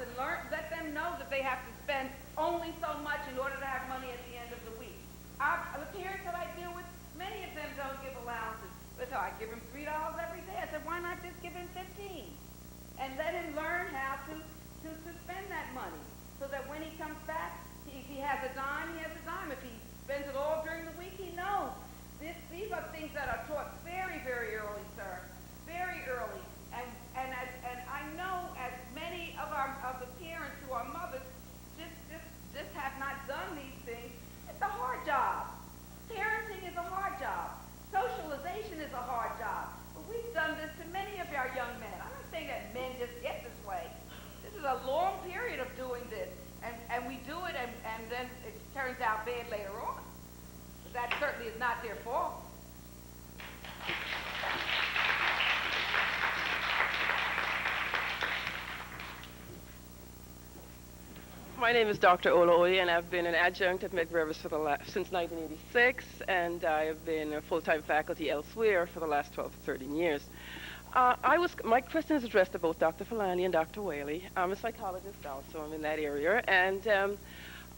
and let them know that they have to spend only so much in order to have money at the end of the week. The parents that I deal with, many of them don't give allowances. But so I give him $3 every day. I said, why not just give him 15? And let him learn how to spend that money so that when he comes back, if he has a dime, he has a dime. If he spends it all during the week, he knows. These are things that are taught very, very early, sir. Very early. And I know as many of the parents who are mothers just have not done these things. It's a hard job. Parenting is a hard job. Socialization is a hard job. But we've done this to many of our young men. I'm not saying that men just get this way. This is a long period of doing this. And we do it, and then it turns out bad later on. But that certainly is not their fault. My name is Dr. Ola Oye, and I've been an adjunct at Medgar since 1986, and I have been a full-time faculty elsewhere for the last 12 to 13 years. My question is addressed to both Dr. Falani and Dr. Whaley. I'm a psychologist also. I'm in that area, and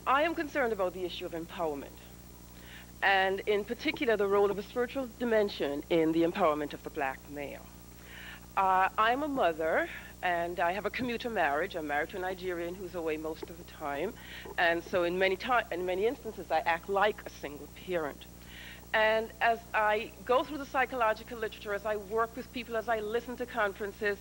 I am concerned about the issue of empowerment, and in particular the role of a spiritual dimension in the empowerment of the black male. I'm a mother, and I have a commuter marriage. I'm married to a Nigerian who's away most of the time, and so in many instances I act like a single parent. And as I go through the psychological literature, as I work with people, as I listen to conferences,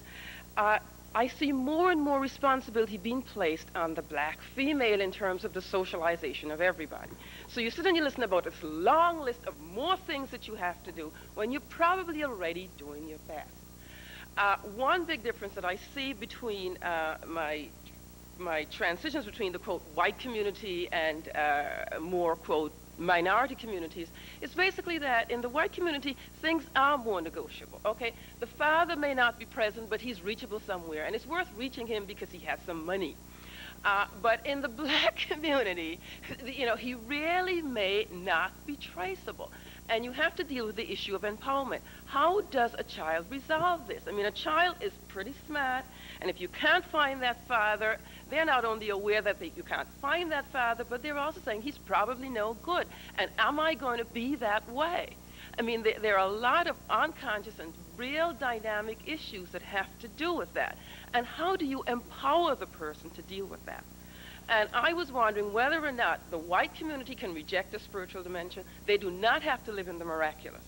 I see more and more responsibility being placed on the black female in terms of the socialization of everybody. So you sit and you listen about this long list of more things that you have to do when you're probably already doing your best. One big difference that I see between my transitions between the, quote, white community and more, quote, minority communities is basically that in the white community, things are more negotiable, okay? The father may not be present, but he's reachable somewhere, and it's worth reaching him because he has some money. But in the black community, he really may not be traceable. And you have to deal with the issue of empowerment. How does a child resolve this? I mean, a child is pretty smart, and if you can't find that father, they're not only aware that you can't find that father, but they're also saying he's probably no good. And am I going to be that way? I mean, there are a lot of unconscious and real dynamic issues that have to do with that. And how do you empower the person to deal with that? And I was wondering whether or not the white community can reject the spiritual dimension. They do not have to live in the miraculous.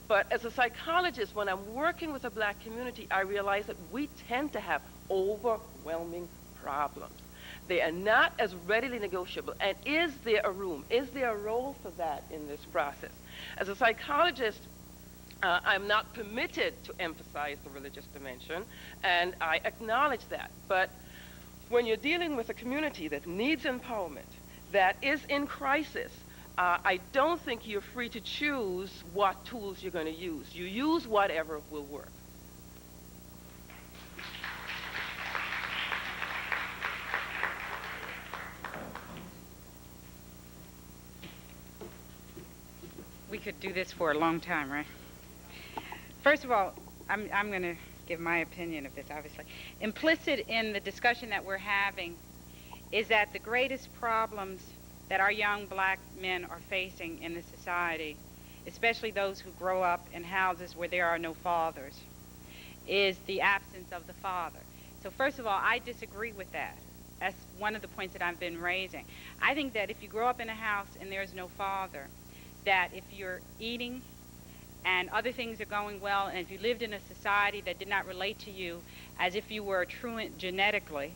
But as a psychologist, when I'm working with a black community, I realize that we tend to have overwhelming problems. They are not as readily negotiable. And is there a room? Is there a role for that in this process? As a psychologist, I'm not permitted to emphasize the religious dimension, and I acknowledge that. But when you're dealing with a community that needs empowerment, that is in crisis, I don't think you're free to choose what tools you're going to use. You use whatever will work. We could do this for a long time, right? First of all, I'm going to give my opinion of this, obviously. Implicit in the discussion that we're having is that the greatest problems that our young black men are facing in this society, especially those who grow up in houses where there are no fathers, is the absence of the father. So first of all, I disagree with that. That's one of the points that I've been raising. I think that if you grow up in a house and there's no father, that if you're eating and other things are going well, and if you lived in a society that did not relate to you as if you were a truant genetically,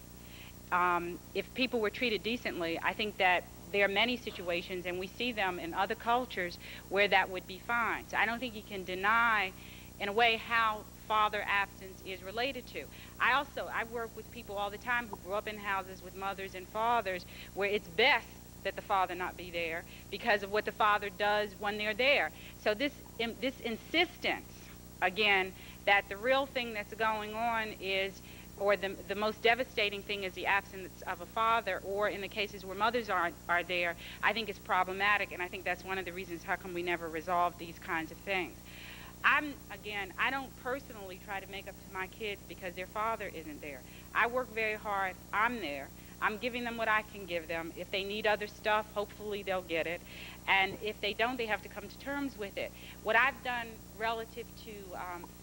if people were treated decently, I think that there are many situations, and we see them in other cultures, where that would be fine. So I don't think you can deny, in a way, how father absence is related to. I work with people all the time who grew up in houses with mothers and fathers where it's best that the father not be there because of what the father does when they're there. So this insistence, again, that the real thing that's going on is, or the most devastating thing is the absence of a father, or in the cases where mothers are there, I think is problematic, and I think that's one of the reasons how come we never resolve these kinds of things. I don't personally try to make up to my kids because their father isn't there. I work very hard. I'm there. I'm giving them what I can give them. If they need other stuff, hopefully they'll get it. And if they don't, they have to come to terms with it. What I've done relative to,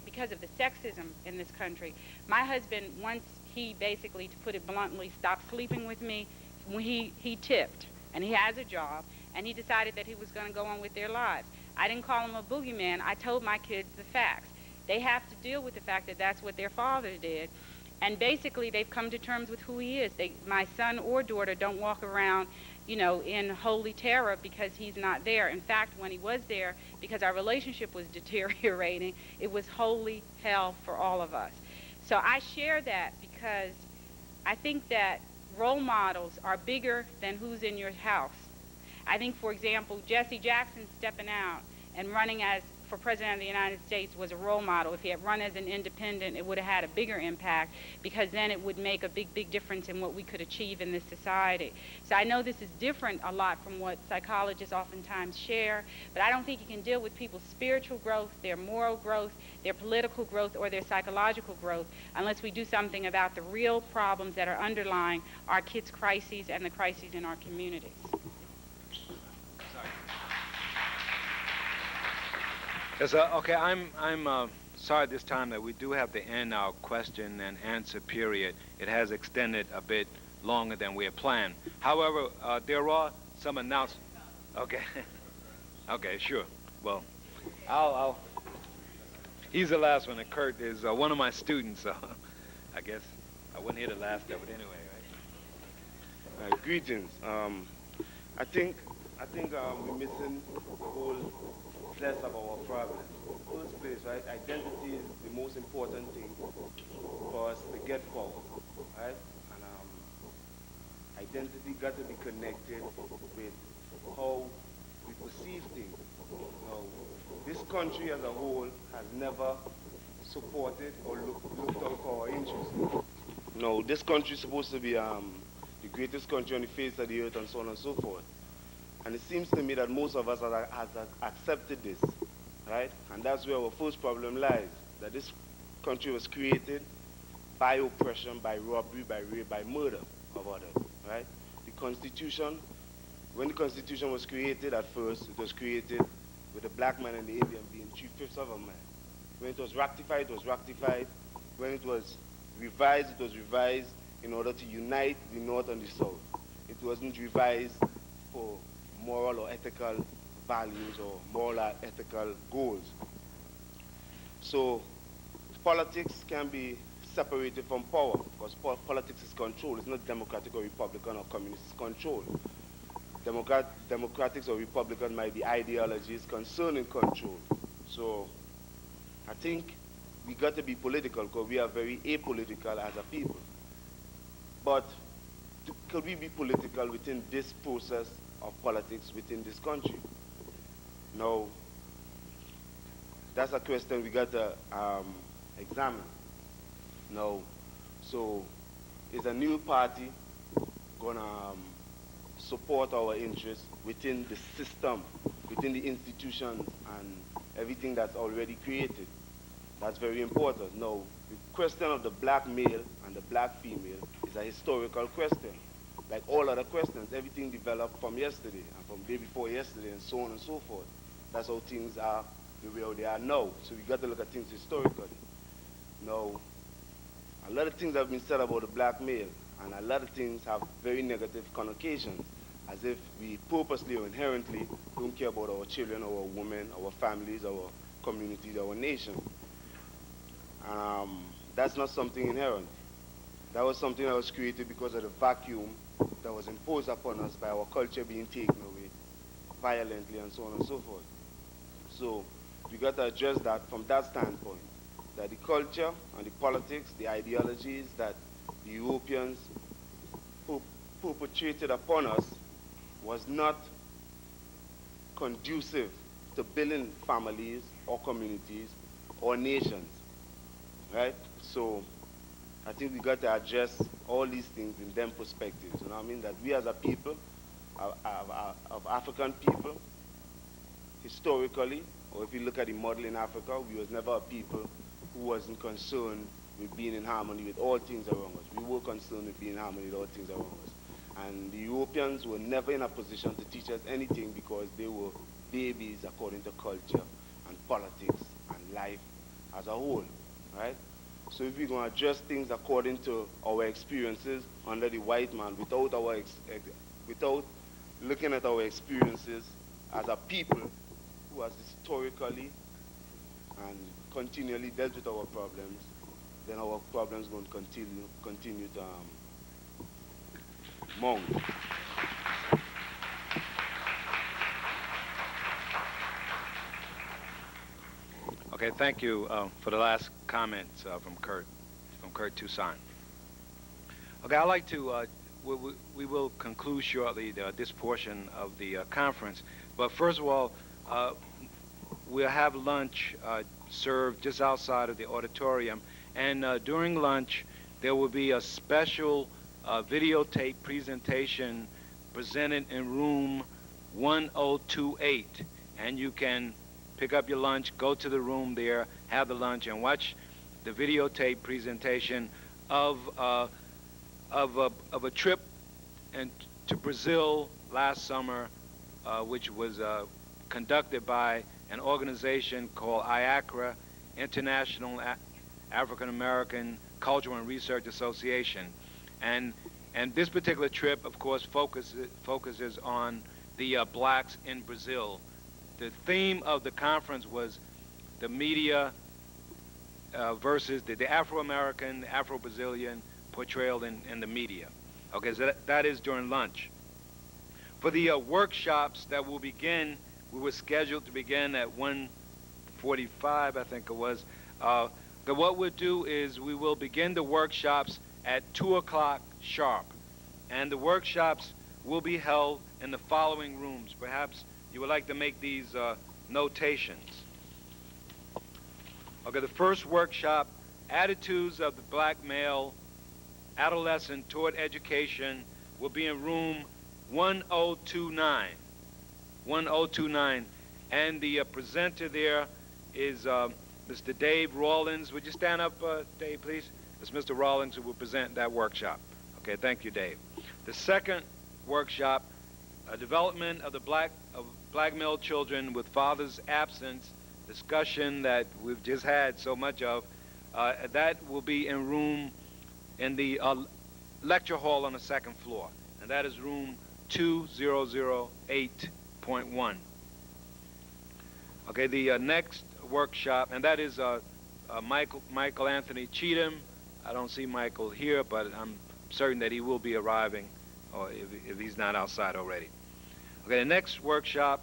because of the sexism in this country, my husband, once he basically, to put it bluntly, stopped sleeping with me, when he tipped, and he has a job, and he decided that he was going to go on with their lives. I didn't call him a boogeyman. I told my kids the facts. They have to deal with the fact that that's what their father did. And basically, they've come to terms with who he is. My son or daughter don't walk around, in holy terror because he's not there. In fact, when he was there, because our relationship was deteriorating, it was holy hell for all of us. So I share that because I think that role models are bigger than who's in your house. I think, for example, Jesse Jackson stepping out and running for President of the United States was a role model. If he had run as an independent, it would have had a bigger impact because then it would make a big, big difference in what we could achieve in this society. So I know this is different a lot from what psychologists oftentimes share, but I don't think you can deal with people's spiritual growth, their moral growth, their political growth, or their psychological growth unless we do something about the real problems that are underlying our kids' crises and the crises in our communities. Yes, okay, I'm sorry this time that we do have to end our question and answer period. It has extended a bit longer than we had planned. However, there are some announcements. Okay. Okay, sure. Well, I'll he's the last one, and Kurt is one of my students, so I guess I wouldn't hear the last of it anyway, right? Greetings. I think we're missing the whole less of our problem. First place, right? Identity is the most important thing for us to get forward, right? And identity got to be connected with how we perceive things. This country as a whole has never supported or looked out for our interests. This country is supposed to be the greatest country on the face of the earth and so on and so forth. And it seems to me that most of us have accepted this, right? And that's where our first problem lies, that this country was created by oppression, by robbery, by rape, by murder of others, right? The Constitution, when the Constitution was created at first, it was created with the black man and the Indian being 3/5 of a man. When it was ratified, it was ratified. When it was revised in order to unite the North and the South. It wasn't revised for moral or ethical values or moral or ethical goals. So politics can be separated from power because politics is control. It's not democratic or republican or communist, it's control. Democratics or republican might be ideologies concerning control. So I think we got to be political because we are very apolitical as a people. But could we be political within this process of politics within this country? No. That's a question we got to examine. No. So is a new party going to support our interests within the system, within the institutions and everything that's already created? That's very important. No. The question of the black male and the black female is a historical question. Like all other questions, everything developed from yesterday and from day before yesterday and so on and so forth. That's how things are the way they are now. So we got to look at things historically. Now, a lot of things have been said about the black male, and a lot of things have very negative connotations, as if we purposely or inherently don't care about our children, our women, our families, our communities, our nation. That's not something inherent. That was something that was created because of the vacuum that was imposed upon us by our culture being taken away violently and so on and so forth. So we got to address that from that standpoint, that the culture and the politics, the ideologies that the Europeans perpetrated upon us was not conducive to building families or communities or nations, right? So I think we got to address all these things in them perspectives. You know what I mean? That we as a people, of African people, historically, or if you look at the model in Africa, we was never a people who wasn't concerned with being in harmony with all things around us. We were concerned with being in harmony with all things around us. And the Europeans were never in a position to teach us anything because they were babies according to culture and politics and life as a whole, right? So if we're going to adjust things according to our experiences under the white man without without looking at our experiences as a people who has historically and continually dealt with our problems, then our problems going to continue to mount. Okay, thank you for the last comments from Kurt Toussaint. Okay, I'd like to, we will conclude shortly this portion of the conference, but first of all, we'll have lunch served just outside of the auditorium, and during lunch, there will be a special videotape presentation presented in room 1028, and you can pick up your lunch, go to the room there, have the lunch, and watch the videotape presentation of a trip to Brazil last summer, which was conducted by an organization called IACRA, International African American Cultural and Research Association, and this particular trip, of course, focuses on the blacks in Brazil. The theme of the conference was the media versus the Afro-American, Afro-Brazilian portrayal in the media. Okay, so that is during lunch. For the workshops that will begin, we were scheduled to begin at 1:45, I think it was. But what we'll do is we will begin the workshops at 2 o'clock sharp. And the workshops will be held in the following rooms. Perhaps you would like to make these notations. Okay, the first workshop, Attitudes of the Black Male Adolescent Toward Education, will be in room 1029. 1029. And the presenter there is Mr. Dave Rawlins. Would you stand up, Dave, please? It's Mr. Rawlins who will present that workshop. Okay, thank you, Dave. The second workshop, Development of the Black male children with father's absence, discussion that we've just had so much of, that will be in the lecture hall on the second floor, and that is room 2008.1. Okay, the next workshop, and that is Michael Anthony Cheatham. I don't see Michael here, but I'm certain that he will be arriving, or if he's not outside already. Okay, the next workshop,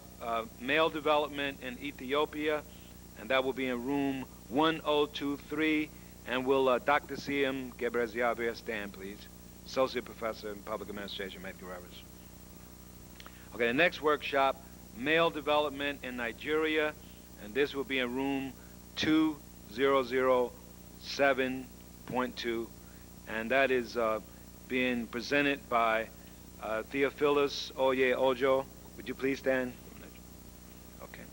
Male Development in Ethiopia, and that will be in room 1023, and will Dr. C.M. Gebreziabir stand, please? Associate Professor in Public Administration, Medgar. Okay, the next workshop, Male Development in Nigeria, and this will be in room 2007.2, and that is being presented by Theophilus Oye Ojo. Would you please stand? Okay.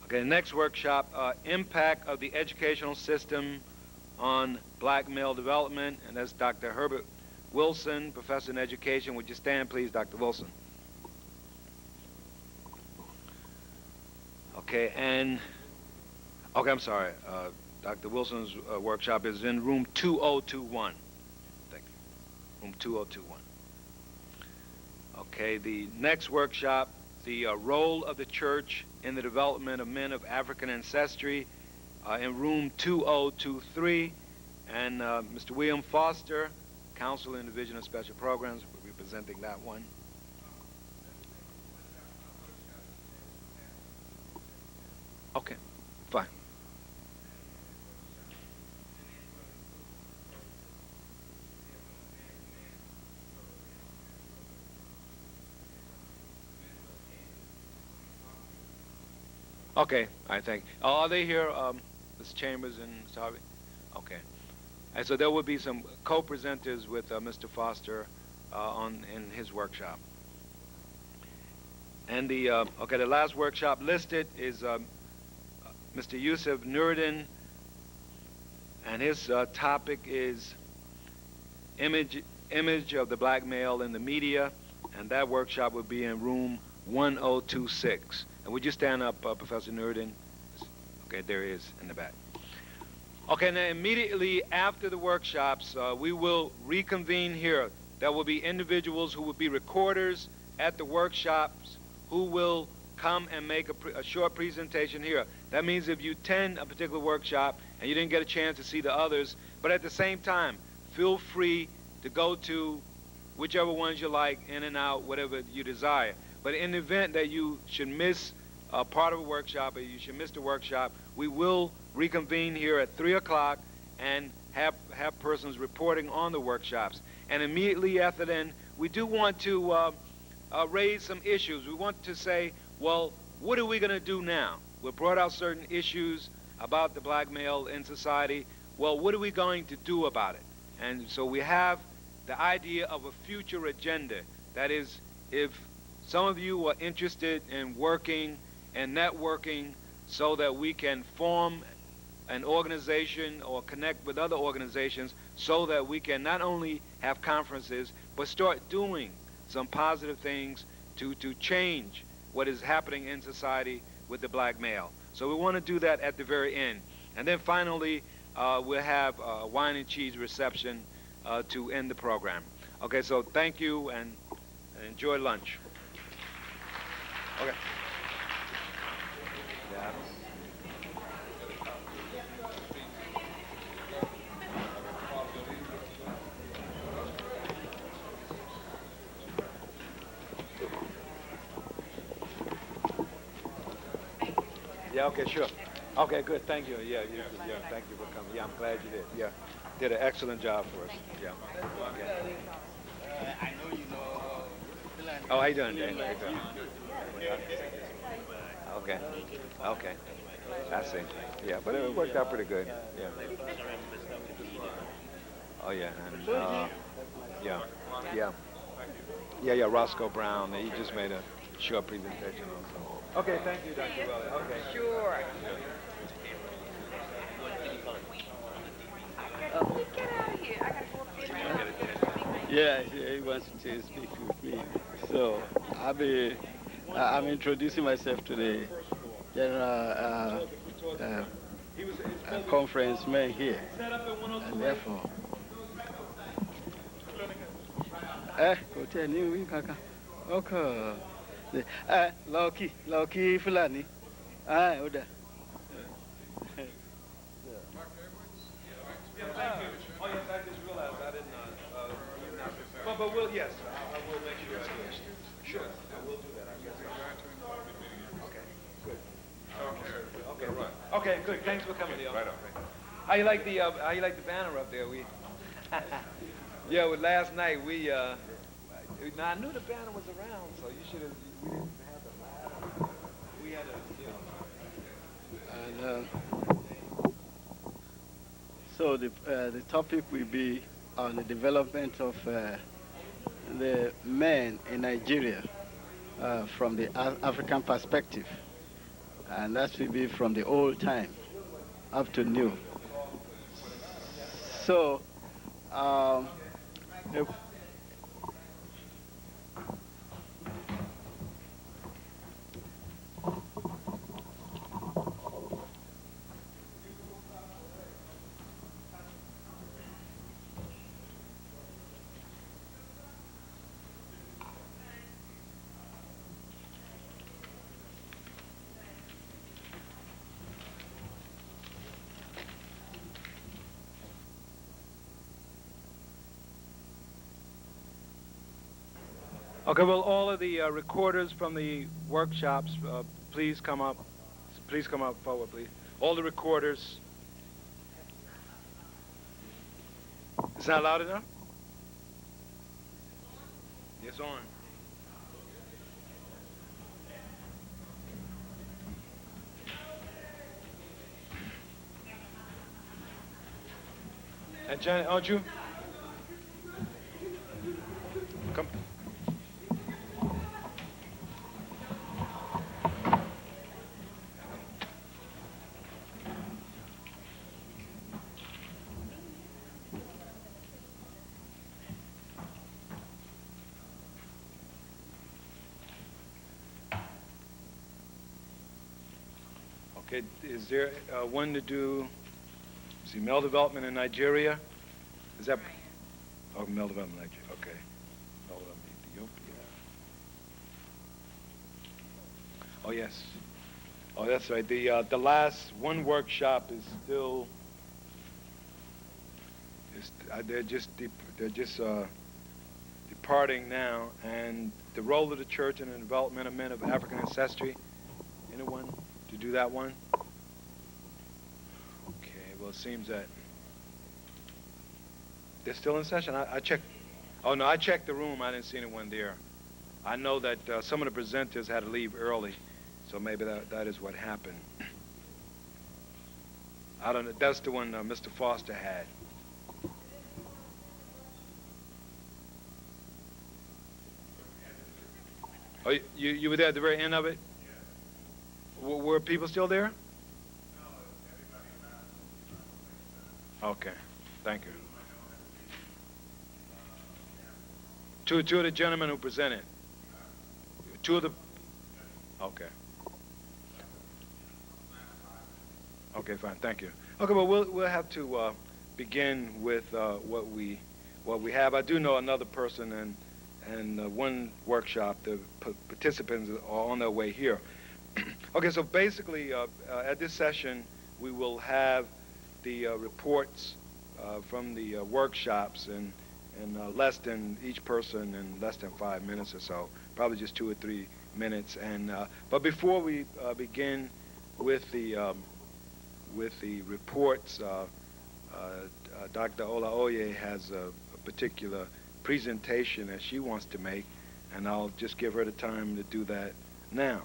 Okay, the next workshop, Impact of the Educational System on Black Male Development, and that's Dr. Herbert Wilson, Professor in Education. Would you stand, please, Dr. Wilson? Okay, I'm sorry. Dr. Wilson's workshop is in room 2021. Thank you. Room 2021. Okay, the next workshop, the role of the church in the development of men of African ancestry, in room 2023, and Mr. William Foster, Counsel in the Division of Special Programs, will be presenting that one. Okay, fine. Okay, I think. Are they here, Mr. Chambers and Mr. Harvey? Okay. And so there will be some co-presenters with Mr. Foster in his workshop. And the the last workshop listed is Mr. Yusuf Nuruddin, and his topic is image of the black male in the media, and that workshop will be in room 1026. And would you stand up, Professor Nuruddin? Okay, there he is in the back. Okay, now immediately after the workshops, we will reconvene here. There will be individuals who will be recorders at the workshops who will come and make a short presentation here. That means if you attend a particular workshop and you didn't get a chance to see the others, but at the same time, feel free to go to whichever ones you like, in and out, whatever you desire. But in the event that you should miss part of a workshop or you should miss the workshop, we will reconvene here at 3 o'clock and have persons reporting on the workshops. And immediately after then, we do want to raise some issues. We want to say, well, what are we going to do now? We brought out certain issues about the black male in society. Well, what are we going to do about it? And so we have the idea of a future agenda. That is, if some of you are interested in working and networking so that we can form an organization or connect with other organizations so that we can not only have conferences, but start doing some positive things to change what is happening in society with the black male. So we want to do that at the very end. And then finally, we'll have a wine and cheese reception to end the program. Okay, so thank you and enjoy lunch. Okay. Yeah. Yeah, okay, sure. Okay, good, thank you. Yeah, thank you for coming. Yeah, I'm glad you did. Yeah, did an excellent job for us. Yeah. I know you know. Oh, how you doing, Jay? How you doing? Okay. Okay. I see. Yeah, but it worked out pretty good. Yeah. Oh, yeah. And, yeah, Roscoe Brown. He just made a short presentation also. Okay, thank you, Dr. Welly. Okay. Sure. Get out of here. I gotta go up there. Yeah, he wants to speak with me. So I'm introducing myself to the general conference man here, and therefore, go tell you, okay. Lucky Fulani. Oda. Thank you. Oh, yes, I just realized I didn't, but we'll, yes, I will make sure I do it. Sure, I will do that, I guess. Okay, good. Okay, right. Okay, good, thanks for coming. Right on. How you like the banner up there? Yeah, well, last night now I knew the banner was around, so you should have, we didn't have the ladder. We had And so the topic will be on the development of the men in Nigeria from the African perspective, and that will be from the old time up to new. So Okay, well, all of the recorders from the workshops, please come up. Please come up forward, please. All the recorders. Is that loud enough? It's on. And Janet, aren't you? Come. Okay, is there one to do, see, male development in Nigeria? Is that? Oh, male development in Nigeria, okay. Male development in Ethiopia. Oh, yes. Oh, that's right. The last one workshop is still, they're just departing now, and the role of the church in the development of men of African ancestry. Anyone to do that one? Okay, well, it seems that they're still in session. I checked. Oh, no, I checked the room. I didn't see anyone there. I know that some of the presenters had to leave early, so maybe that is what happened. I don't know. That's the one Mr. Foster had. Oh, you were there at the very end of it? Were people still there? Okay, thank you. Two of the gentlemen who presented. Two of the. Okay. Okay, fine. Thank you. Okay, well we'll have to begin with what we have. I do know another person and one workshop. The participants are on their way here. Okay, so basically at this session we will have the reports from the workshops and less than each person in less than 5 minutes or so, probably just 2 or 3 minutes. And but before we begin with the reports, Dr. Olaoye has a particular presentation that she wants to make, and I'll just give her the time to do that now.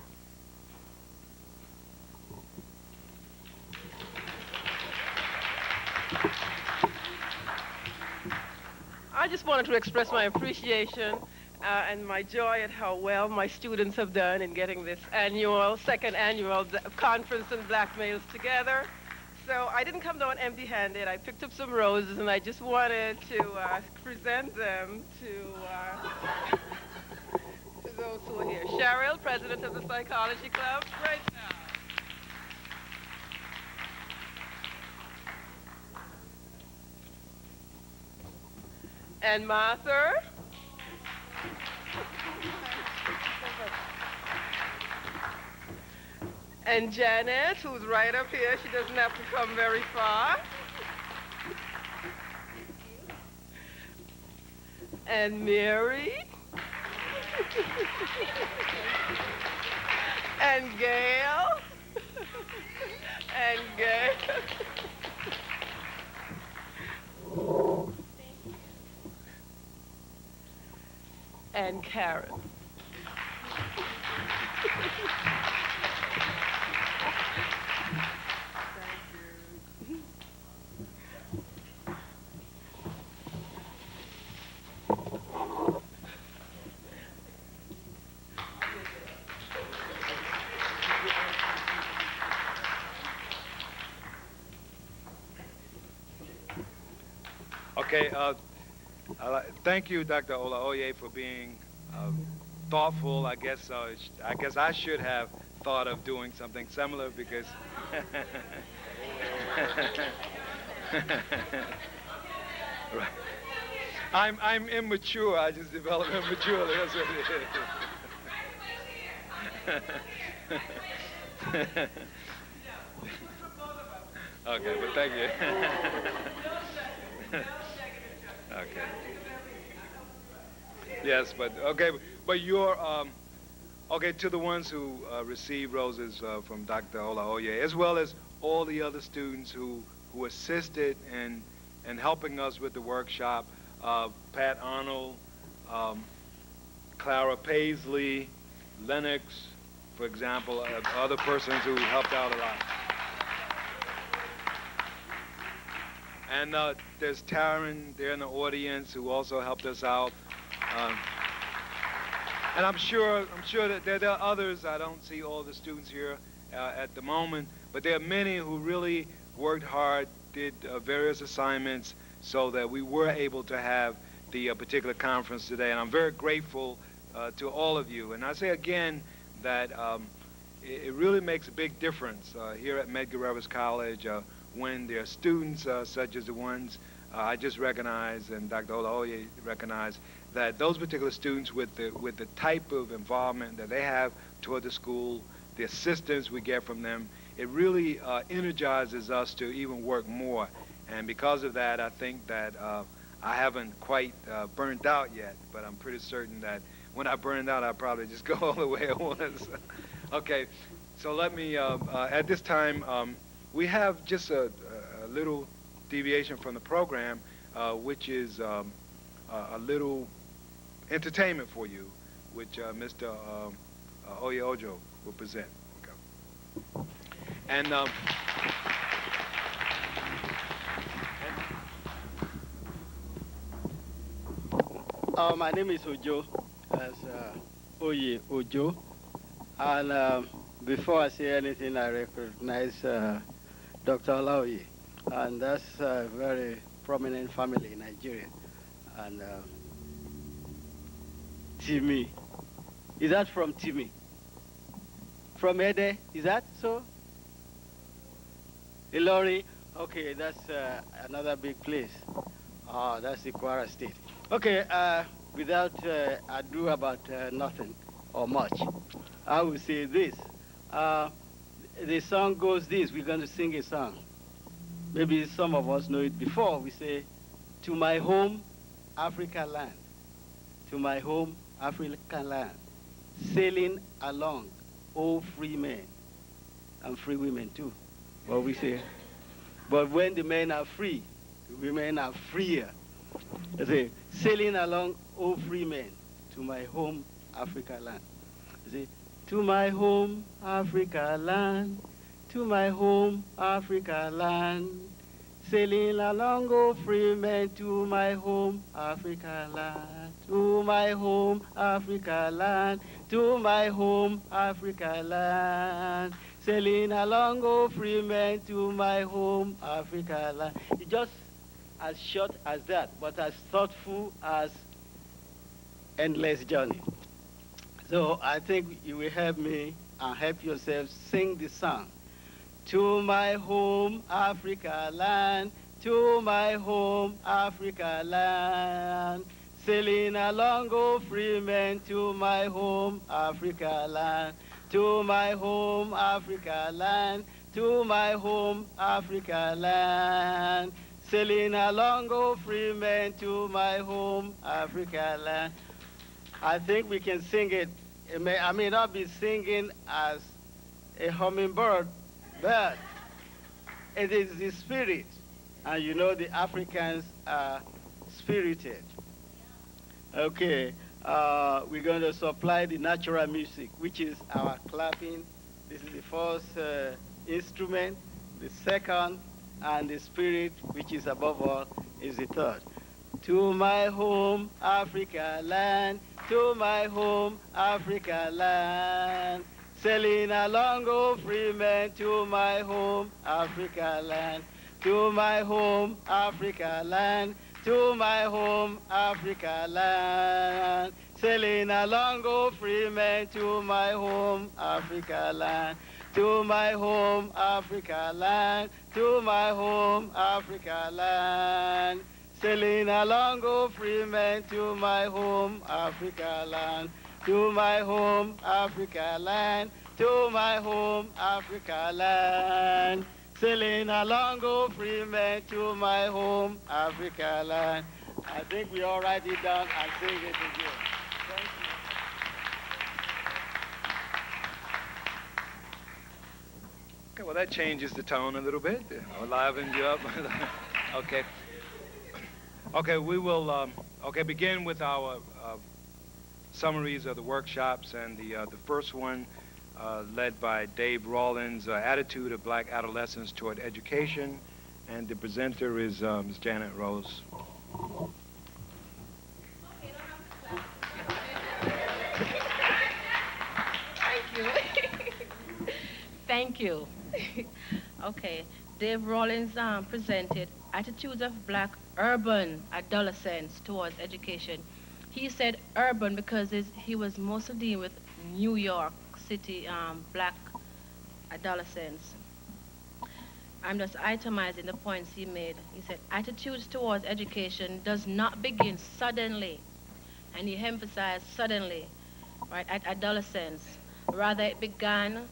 I just wanted to express my appreciation and my joy at how well my students have done in getting this second annual conference on black males together. So I didn't come down empty-handed. I picked up some roses, and I just wanted to present them to those who are here. Cheryl, president of the Psychology Club, right now. And Martha. And Janet, who's right up here. She doesn't have to come very far. And Mary. And Gail. And Gail. And Karen. Okay, thank you, Dr. Olaoye, for being thoughtful. I guess I should have thought of doing something similar because right. I'm immature. I just develop immaturely. That's what it is. Okay, but thank you. Okay. Yes, but you're okay to the ones who received roses from Dr. Olaoye, as well as all the other students who assisted in helping us with the workshop. Pat Arnold, Clara Paisley, Lennox, for example, other persons who helped out a lot. And there's Taryn there in the audience who also helped us out. And I'm sure that there are others. I don't see all the students here at the moment, but there are many who really worked hard, did various assignments so that we were able to have the particular conference today. And I'm very grateful to all of you. And I say again that it really makes a big difference here at Medgar Evers College when there are students such as the ones I just recognized and Dr. Olaoye recognized, that those particular students with the type of involvement that they have toward the school, the assistance we get from them, it really energizes us to even work more. And because of that, I think that I haven't quite burned out yet, but I'm pretty certain that when I burn out, I'll probably just go all the way at once. Okay, so let me, at this time, we have just a little deviation from the program, which is a little entertainment for you, which Mr. Oye Ojo will present. Okay. And my name is Ojo, as Oye Ojo, and before I say anything, I recognize Dr. Olaoye, and that's a very prominent family in Nigeria. And Timmy, is that from Timmy? From Ede, is that so? Ilori, okay, that's another big place. That's the Kwara State. Okay, without ado about nothing or much, I will say this. The song goes this, we're going to sing a song. Maybe some of us know it before. We say, to my home, Africa land. To my home, African land. Sailing along, oh free men. And free women too. But we say, but when the men are free, the women are freer. I say, sailing along, oh free men, to my home, Africa land. I say, to my home, Africa land, to my home, Africa land. Sailing along, oh free men, to my home, Africa land. To my home, Africa land, to my home, Africa land. Sailing along, oh free men, to my home, Africa land. It's just as short as that, but as thoughtful as endless journey. So I think you will help me and help yourself sing the song. To my home, Africa land, to my home, Africa land. Sailing along, oh free men, to my home, Africa land. To my home, Africa land, to my home, Africa land. Sailing along, oh free men, to my home, Africa land. I think we can sing it. I may not be singing as a hummingbird, but it is the spirit. And you know the Africans are spirited. Okay, we're going to supply the natural music, which is our clapping. This is the first instrument. The second, and the spirit, which is above all, is the third. To my home, Africa land, to my home, Africa land. Sailing along, oh free men, to my home, Africa land. To my home, Africa land, to my home, Africa land. Sailing along, oh free men, to my home, Africa land. To my home, Africa land, to my home, Africa land. Sailing along, oh free men, to my home, Africa land. To my home, Africa land, to my home, Africa land. Sailing along, oh free men, to my home, Africa land. I think we all write it down and sing it again. Thank you. Okay, well, that changes the tone a little bit. I'll liven you up. Okay. Okay, we will begin with our summaries of the workshops, and the first one led by Dave Rawlins, Attitude of Black Adolescents Toward Education, and the presenter is Ms. Janet Rose. Thank you. Thank you. Okay, Dave Rawlins presented Attitudes of Black Urban Adolescents Towards Education. He said urban because he was mostly dealing with New York City black adolescents. I'm just itemizing the points he made. He said, attitudes towards education does not begin suddenly, and he emphasized suddenly, right, at adolescence. Rather, it began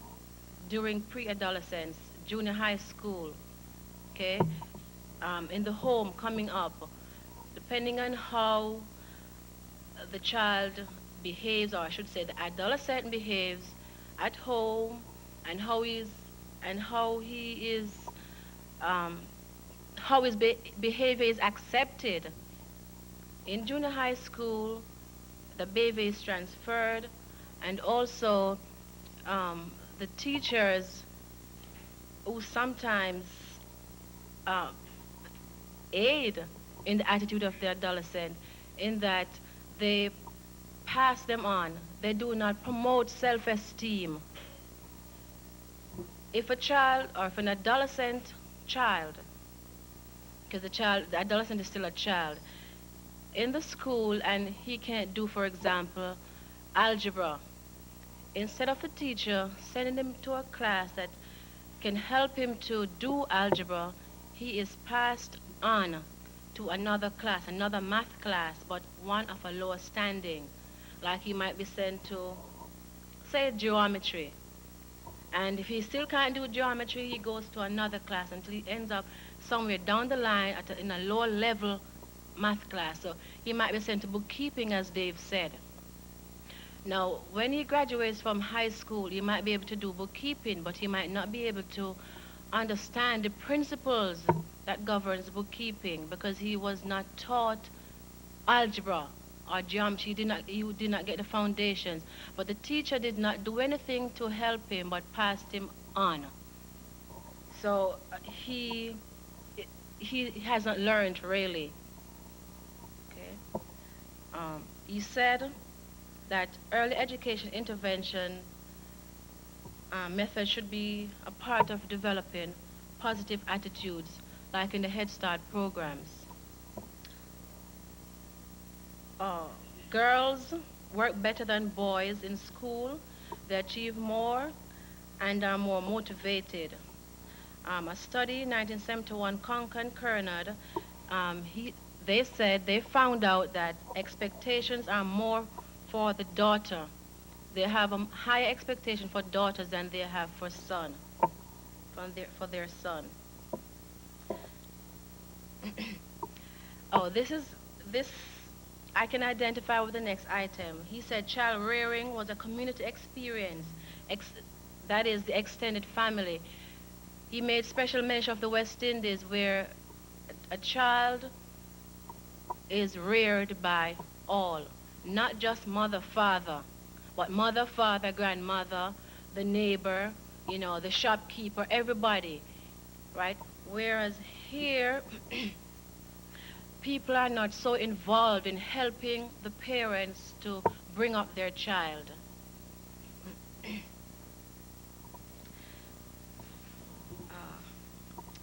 during pre-adolescence, junior high school, okay, in the home coming up, depending on how the child behaves, or I should say the adolescent behaves at home, and how he is um, how his behavior is accepted in junior high school. The behavior is transferred, and also the teachers who sometimes uh, aid in the attitude of the adolescent, in that they pass them on. They do not promote self-esteem. If a child, or if an adolescent child, because the adolescent is still a child, in the school, and he can't do, for example, algebra, instead of the teacher sending him to a class that can help him to do algebra, he is passed on to another class, another math class, but one of a lower standing. Like he might be sent to, say, geometry. And if he still can't do geometry, he goes to another class until he ends up somewhere down the line in a lower level math class. So he might be sent to bookkeeping, as Dave said. Now, when he graduates from high school, he might be able to do bookkeeping, but he might not be able to understand the principles that governs bookkeeping, because he was not taught algebra or geometry. He did not get the foundations. But the teacher did not do anything to help him, but passed him on. So he hasn't learned really. Okay. He said that early education intervention method should be a part of developing positive attitudes, like in the Head Start programs. Girls work better than boys in school. They achieve more and are more motivated. A study, 1971, Concord Kernard, they said they found out that expectations are more for the daughter. They have a higher expectation for daughters than they have for for their son. Oh, this I can identify with the next item. He said child rearing was a community experience, ex, that is the extended family. He made special mention of the West Indies, where a child is reared by all, not just mother, father, but mother, father, grandmother, the neighbor, the shopkeeper, everybody, right? Whereas here, people are not so involved in helping the parents to bring up their child.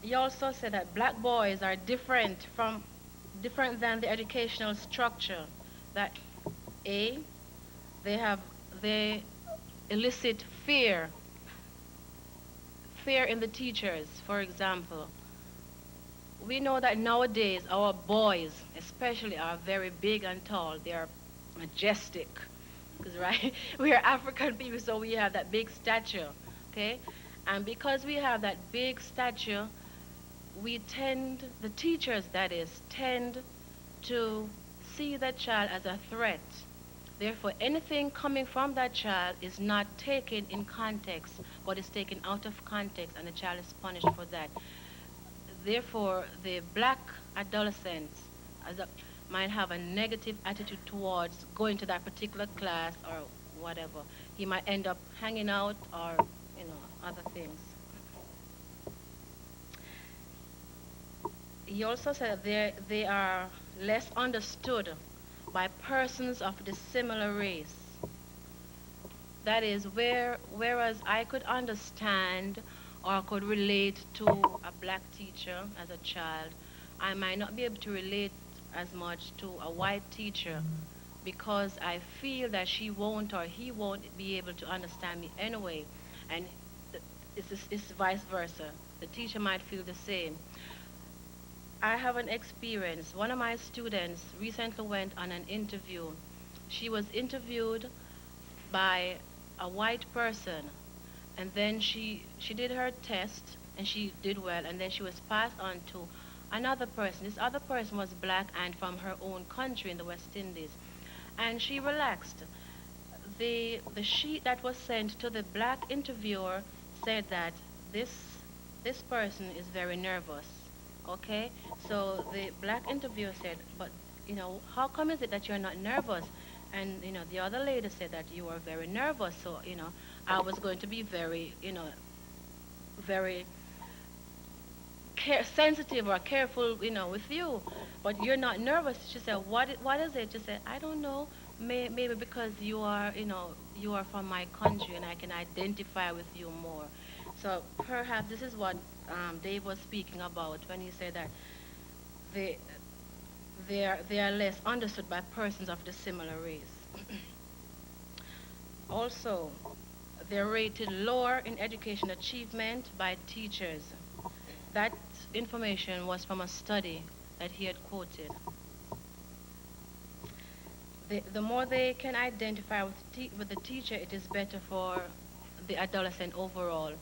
He also said that black boys are different than the educational structure. That A, they elicit fear in the teachers. For example, we know that nowadays our boys especially are very big and tall. They are majestic, because right, we are African people, so we have that big stature, okay? And because we have that big stature, the teachers that is, tend to see that child as a threat. Therefore, anything coming from that child is not taken in context, but is taken out of context, and the child is punished for that. Therefore, the black adolescents might have a negative attitude towards going to that particular class or whatever. He might end up hanging out or, other things. He also said that they are less understood by persons of the similar race. That is, whereas I could understand or could relate to a black teacher as a child, I might not be able to relate as much to a white teacher, because I feel that she won't or he won't be able to understand me anyway. And it's vice versa. The teacher might feel the same. I have an experience. One of my students recently went on an interview. She was interviewed by a white person, and then she did her test and she did well, and then she was passed on to another person. This other person was black and from her own country in the West Indies, and she relaxed. The sheet that was sent to the black interviewer said that this this person is very nervous. Okay, so the black interviewer said, but how come is it that you're not nervous? And the other lady said that you are very nervous. So I was going to be very very sensitive or careful with you, but you're not nervous. She said, what is it? She said, I don't know. Maybe because you are you are from my country and I can identify with you more. So perhaps this is what Dave was speaking about when he said that they they are less understood by persons of the similar race. Also, they're rated lower in education achievement by teachers. That information was from a study that he had quoted. The more they can identify with the teacher, it is better for the adolescent overall.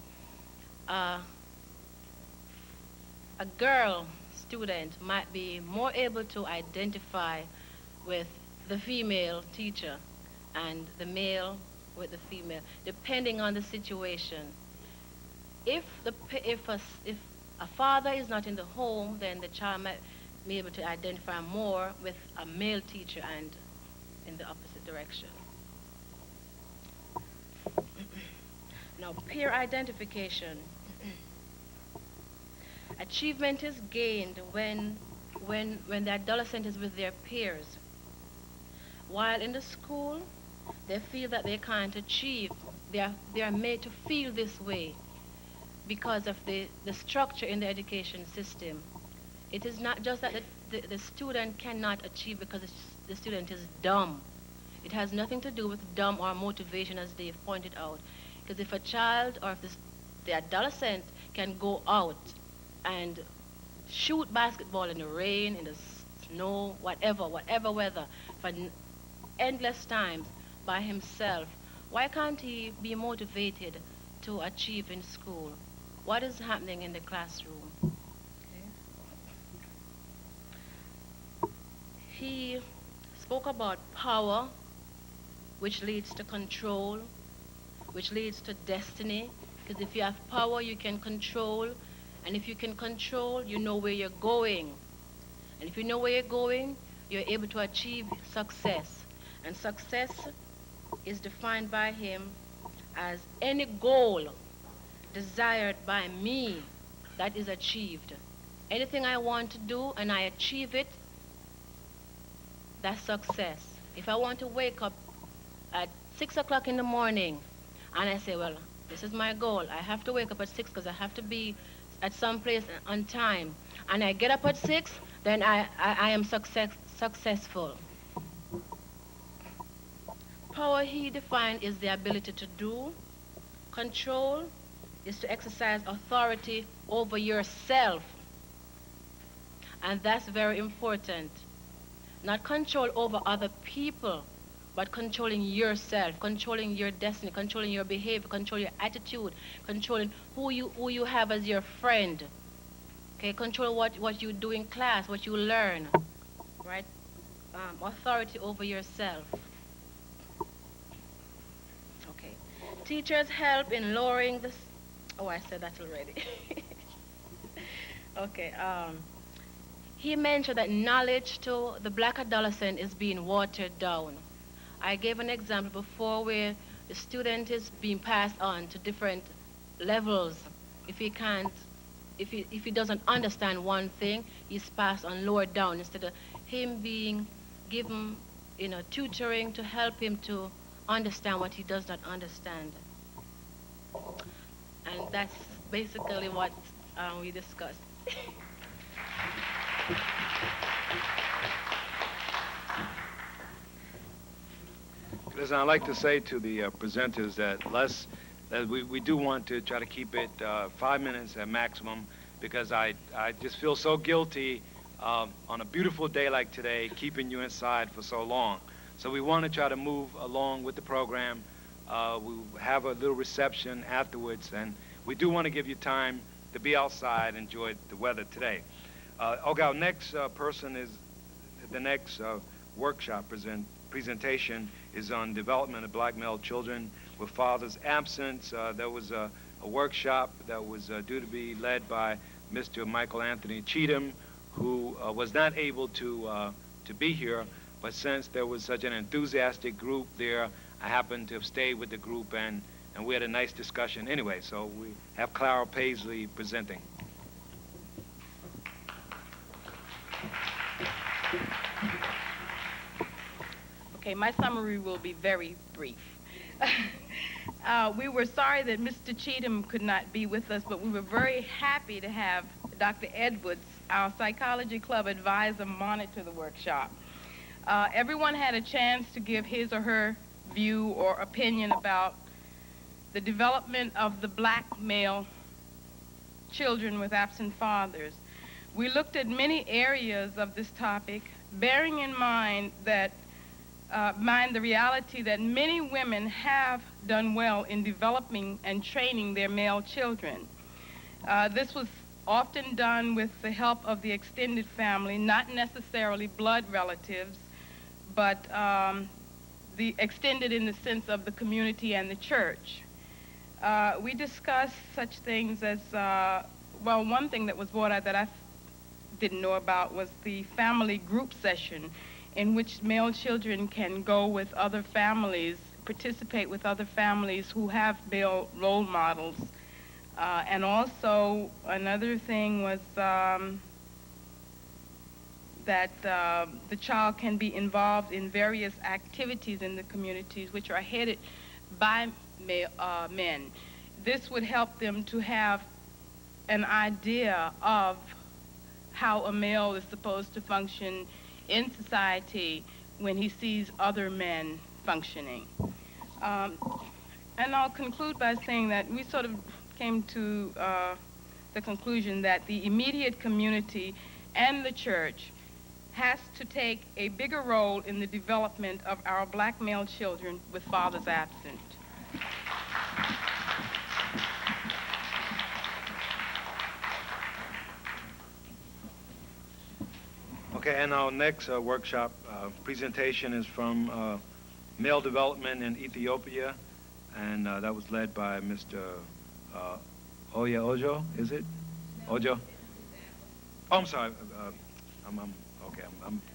Uh, a girl student might be more able to identify with the female teacher and the male with the female, depending on the situation. If a father is not in the home, then the child might be able to identify more with a male teacher and in the opposite direction. Now, peer identification. Achievement is gained when the adolescent is with their peers. While in the school, they feel that they can't achieve. They are made to feel this way because of the structure in the education system. It is not just that the student cannot achieve because the student is dumb. It has nothing to do with dumb or motivation, as Dave pointed out. Because if a child or if the adolescent can go out and shoot basketball in the rain, in the snow, whatever weather, for endless times by himself, why can't he be motivated to achieve in school? What is happening in the classroom? Okay. He spoke about power, which leads to control, which leads to destiny. Because if you have power, you can control. And if you can control, you know where you're going. And if you know where you're going, you're able to achieve success. And success is defined by him as any goal desired by me that is achieved. Anything I want to do and I achieve it, that's success. If I want to wake up at 6 o'clock in the morning and I say, well, this is my goal. I have to wake up at 6 because I have to be at some place on time. And I get up at 6, then I am successful. Power he defined is the ability to do. Control is to exercise authority over yourself. And that's very important. Not control over other people, but controlling yourself, controlling your destiny, controlling your behavior, controlling your attitude, controlling who you have as your friend. Okay, control what you do in class, what you learn, right? Authority over yourself. Okay. Teachers help in lowering the... Oh, I said that already. Okay. He mentioned that knowledge to the black adolescent is being watered down. I gave an example before where the student is being passed on to different levels. If he doesn't understand one thing, he's passed on lower down instead of him being given, tutoring to help him to understand what he does not understand. And that's basically what we discussed. Listen, I'd like to say to the presenters that we do want to try to keep it 5 minutes at maximum, because I just feel so guilty on a beautiful day like today, keeping you inside for so long. So we want to try to move along with the program. We have a little reception afterwards, and we do want to give you time to be outside, enjoy the weather today. Okay, our next person is, the next workshop presentation is on development of black male children with fathers absent. There was a workshop that was due to be led by Mr. Michael Anthony Cheatham, who was not able to be here, but since there was such an enthusiastic group there, I happened to have stayed with the group, and we had a nice discussion anyway. So we have Clara Paisley presenting. Okay, my summary will be very brief. We were sorry that Mr. Cheatham could not be with us, but we were very happy to have Dr. Edwards, our psychology club advisor, monitor the workshop. Everyone had a chance to give his or her view or opinion about the development of the black male children with absent fathers. We looked at many areas of this topic, bearing in mind that the reality that many women have done well in developing and training their male children. This was often done with the help of the extended family, not necessarily blood relatives, but the extended in the sense of the community and the church. We discussed such things as, well, one thing that was brought out that I didn't know about was the family group session, in which male children can go with other families, participate with other families who have male role models. And also another thing was that the child can be involved in various activities in the communities which are headed by men. This would help them to have an idea of how a male is supposed to function in society when he sees other men functioning. And I'll conclude by saying that we sort of came to the conclusion that the immediate community and the church has to take a bigger role in the development of our black male children with fathers absent. Okay, and our next workshop presentation is from Male Development in Ethiopia, and that was led by Mr. Oya Ojo, is it? Ojo? Oh, I'm sorry. I'm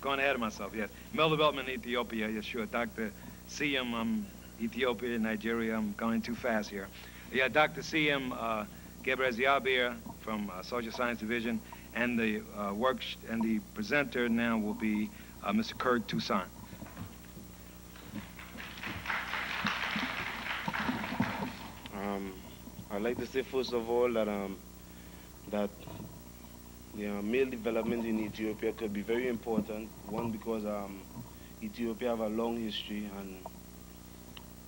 going ahead of myself, yes. Male Development in Ethiopia, yes, sure. Dr. Siem, Ethiopia, Nigeria. I'm going too fast here. Yeah, Dr. Siem Gebreziabir from Social Science Division, and the the presenter now will be Mr. Kurt Toussaint. I'd like to say first of all that male development in Ethiopia could be very important. One, because Ethiopia have a long history, and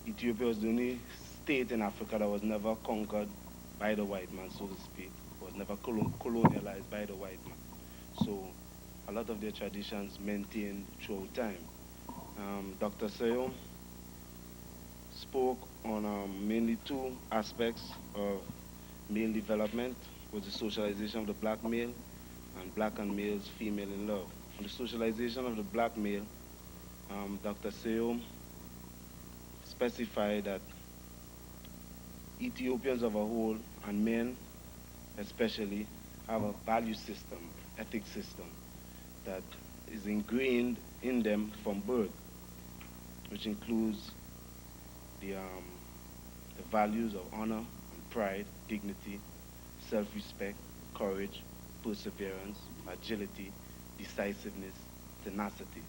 Ethiopia was the only state in Africa that was never conquered by the white man, so to speak. Was never colonialized by the white man. So a lot of their traditions maintained throughout time. Dr. Sayom spoke on mainly two aspects of male development, was the socialization of the black male and black and males female in love. On the socialization of the black male, Dr. Sayom specified that Ethiopians of a whole, and men especially, have a value system, ethic system, that is ingrained in them from birth, which includes the values of honor and pride, dignity, self-respect, courage, perseverance, agility, decisiveness, tenacity.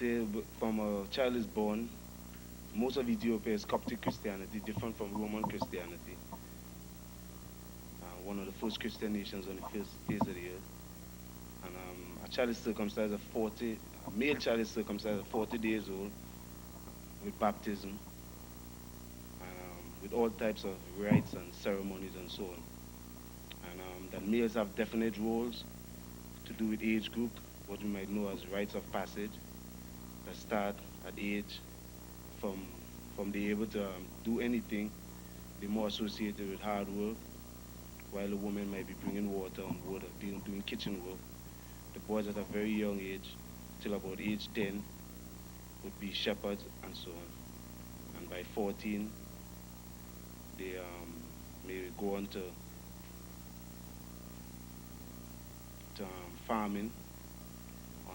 Say from a child is born, most of Ethiopia is Coptic Christianity, different from Roman Christianity. One of the first Christian nations on the face of the earth. And a child is circumcised at 40, a male child is circumcised at 40 days old with baptism. with all types of rites and ceremonies and so on. And that males have definite roles to do with age group, what we might know as rites of passage, that start at age from being able to do anything. They're more associated with hard work, while a woman might be bringing water on board or doing kitchen work. The boys at a very young age, till about age 10, would be shepherds and so on. And by 14, they may go on to farming,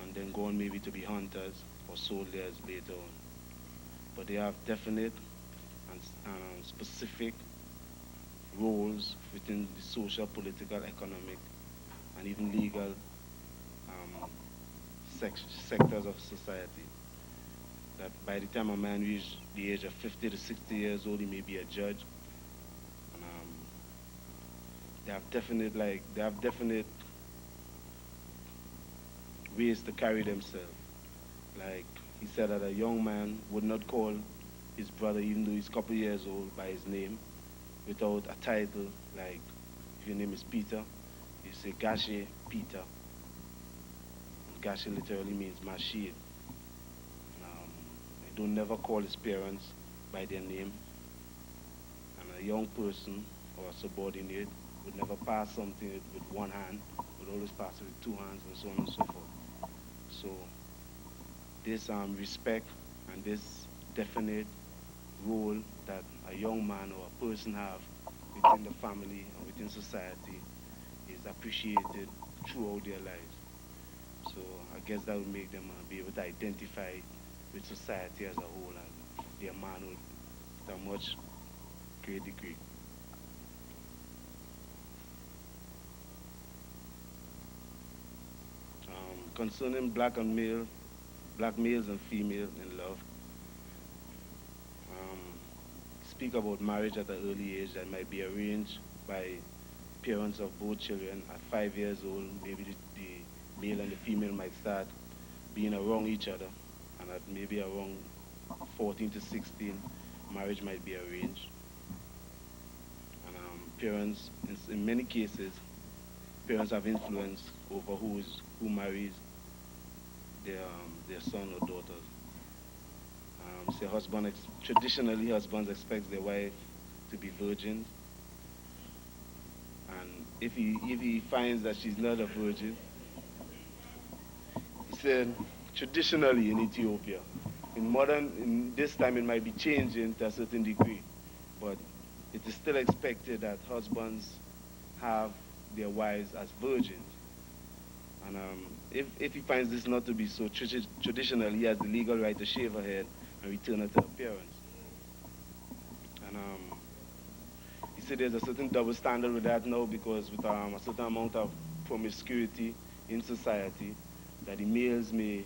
and then go on maybe to be hunters or soldiers later on. But they have definite and specific roles within the social, political, economic, and even legal sectors of society. That by the time a man reaches the age of 50 to 60 years old, he may be a judge. And, they have definite ways to carry themselves. Like he said that a young man would not call his brother, even though he's a couple years old, by his name without a title. Like if your name is Peter, you say Gashe Peter. And Gashe literally means my shield. They don't never call his parents by their name. And a young person or a subordinate would never pass something with one hand, would always pass it with two hands, and so on and so forth. So this respect and this definite role that a young man or a person have within the family or within society is appreciated throughout their lives. So I guess that would make them be able to identify with society as a whole and their manhood to a much great degree. Concerning black males and females in love, speak about marriage at an early age that might be arranged by parents of both children at 5 years old. Maybe the male and the female might start being around each other, and at maybe around 14 to 16, marriage might be arranged. And parents, in many cases, parents have influence over who marries their son or daughters. Say traditionally husbands expect their wife to be virgins, and if he finds that she's not a virgin, he said traditionally in Ethiopia, in this time it might be changing to a certain degree, but it is still expected that husbands have their wives as virgins. And if he finds this not to be so, traditionally he has the legal right to shave her head and return her to her parents. And he said there's a certain double standard with that now, because with a certain amount of promiscuity in society, that the males may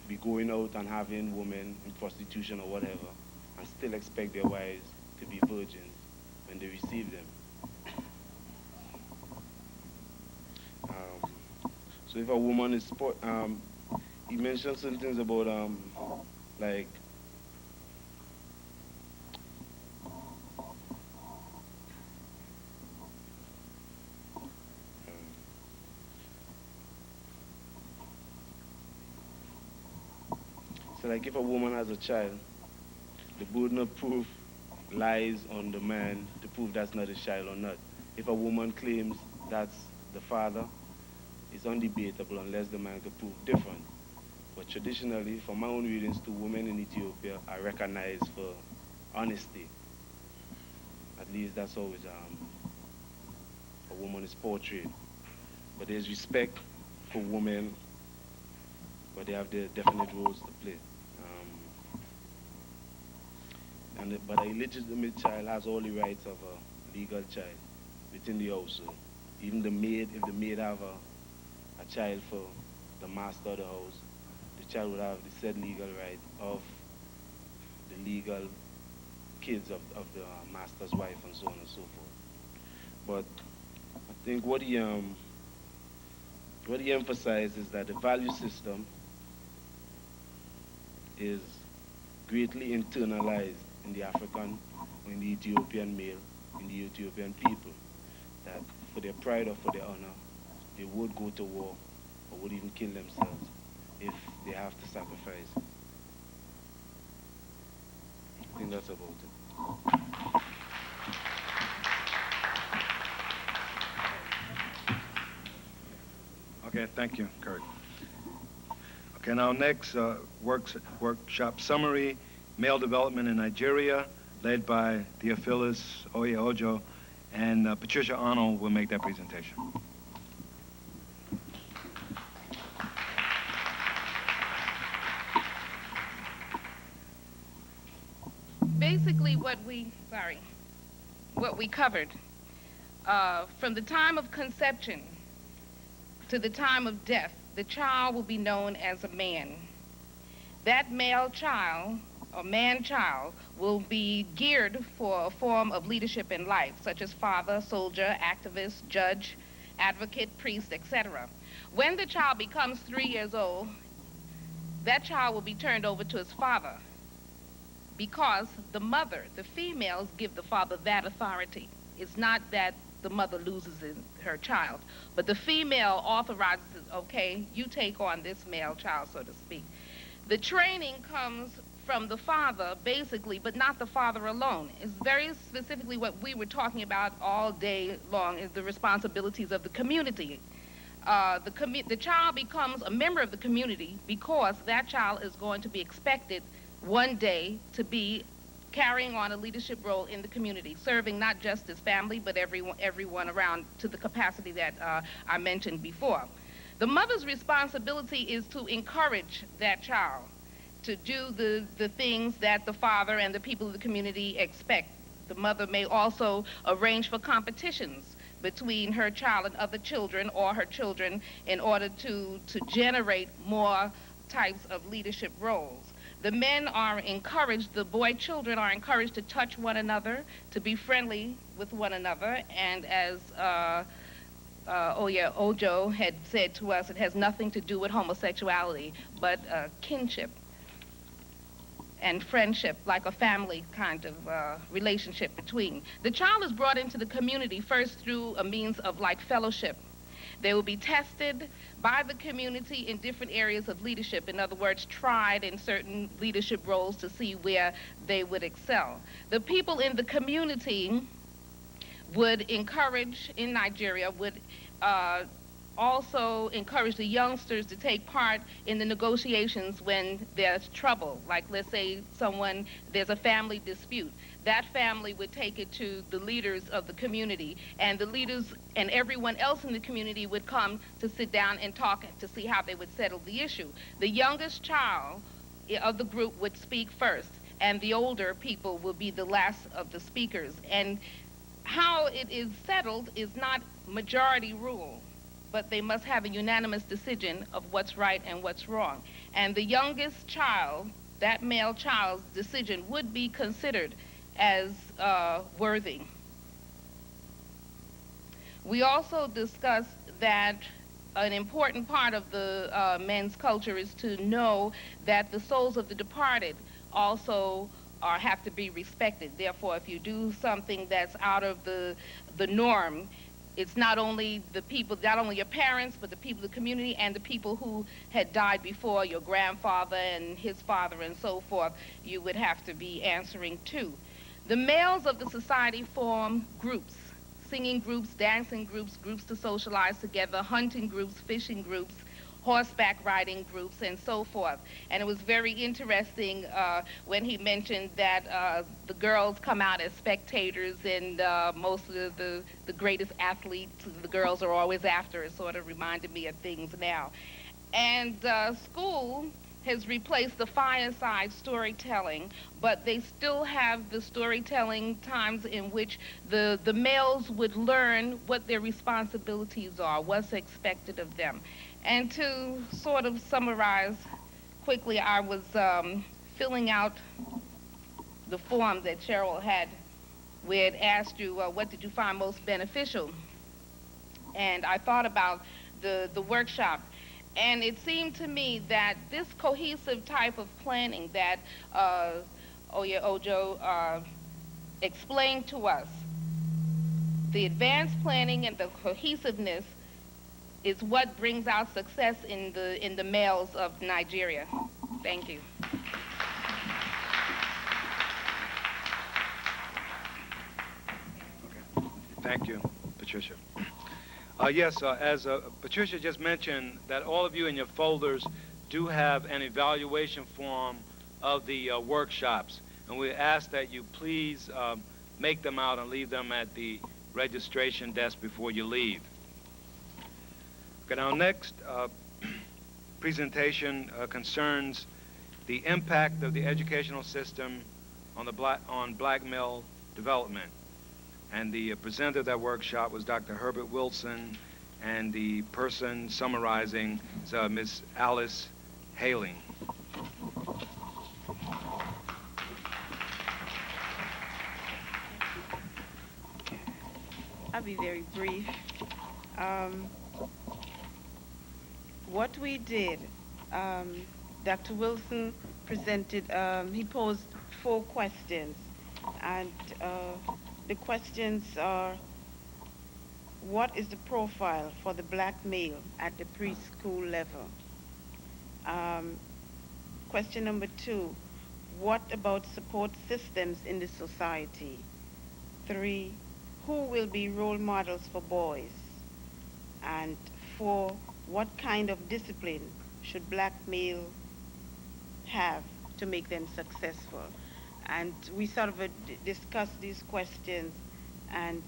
be going out and having women in prostitution or whatever, and still expect their wives to be virgins when they receive them. So if a woman is he mentioned certain things about like so like if a woman has a child, the burden of proof lies on the man to prove that's not his child or not. If a woman claims that's the father, it's undebatable unless the man can prove different. But traditionally, from my own readings, two women in Ethiopia are recognized for honesty. At least that's always a woman is portrayed. But there's respect for women, but they have their definite roles to play. But a illegitimate child has all the rights of a legal child within the household. Even the maid, if the maid have a child for the master of the house, the child would have the said legal right of the legal kids of the master's wife and so on and so forth. But I think what he emphasized is that the value system is greatly internalized in the African in the Ethiopian male, in the Ethiopian people, that for their pride or for their honor, they would go to war or would even kill themselves if they have to sacrifice. I think that's about it. Okay, thank you, Kurt. Okay, now next, workshop summary, male development in Nigeria, led by Theophilus Oye Ojo, and Patricia Arnold will make that presentation. Basically what we covered, from the time of conception to the time of death, the child will be known as a man. That male child, or man-child, will be geared for a form of leadership in life, such as father, soldier, activist, judge, advocate, priest, etc. When the child becomes 3 years old, that child will be turned over to his father, because the mother, the females, give the father that authority. It's not that the mother loses her child, but the female authorizes, okay, you take on this male child, so to speak. The training comes from the father, basically, but not the father alone. It's very specifically what we were talking about all day long, is the responsibilities of the community. The child becomes a member of the community because that child is going to be expected one day to be carrying on a leadership role in the community, serving not just his family, but everyone around, to the capacity that I mentioned before. The mother's responsibility is to encourage that child to do the things that the father and the people of the community expect. The mother may also arrange for competitions between her child and other children, or her children, in order to generate more types of leadership roles. The men are encouraged, the boy children are encouraged to touch one another, to be friendly with one another, and as Ojo had said to us, it has nothing to do with homosexuality, but kinship and friendship, like a family kind of relationship between. The child is brought into the community first through a means of like fellowship. They will be tested by the community in different areas of leadership. In other words, tried in certain leadership roles to see where they would excel. The people in the community would encourage, in Nigeria, would also encourage the youngsters to take part in the negotiations when there's trouble. Like, let's say there's a family dispute. That family would take it to the leaders of the community, and the leaders and everyone else in the community would come to sit down and talk to see how they would settle the issue. The youngest child of the group would speak first, and the older people will be the last of the speakers. And how it is settled is not majority rule, but they must have a unanimous decision of what's right and what's wrong. And the youngest child, that male child's decision, would be considered as worthy. We also discussed that an important part of the men's culture is to know that the souls of the departed also have to be respected. Therefore, if you do something that's out of the norm, it's not only the people, not only your parents, but the people of the community and the people who had died before, your grandfather and his father and so forth, you would have to be answering to. The males of the society form groups, singing groups, dancing groups, groups to socialize together, hunting groups, fishing groups, horseback riding groups, and so forth. And it was very interesting when he mentioned that the girls come out as spectators, and most of the greatest athletes, the girls are always after. It sort of reminded me of things now. And school has replaced the fireside storytelling, but they still have the storytelling times in which the males would learn what their responsibilities are, what's expected of them. And to sort of summarize quickly, I was filling out the form that Cheryl had, where it asked you, what did you find most beneficial? And I thought about the workshop. And it seemed to me that this cohesive type of planning that Oye Ojo explained to us the advanced planning and the cohesiveness is what brings out success in the males of Nigeria. Thank you. Thank you, Patricia. Yes, as Patricia just mentioned, that all of you in your folders do have an evaluation form of the workshops, and we ask that you please make them out and leave them at the registration desk before you leave. Okay, our next presentation concerns the impact of the educational system on black male development. And the presenter of that workshop was Dr. Herbert Wilson, and the person summarizing is Ms. Alice Haling. I'll be very brief. What we did, Dr. Wilson presented, he posed 4 questions, and the questions are: what is the profile for the black male at the preschool level? Question number 2, what about support systems in the society? 3, who will be role models for boys? And 4, what kind of discipline should black male have to make them successful? And we sort of discussed these questions, and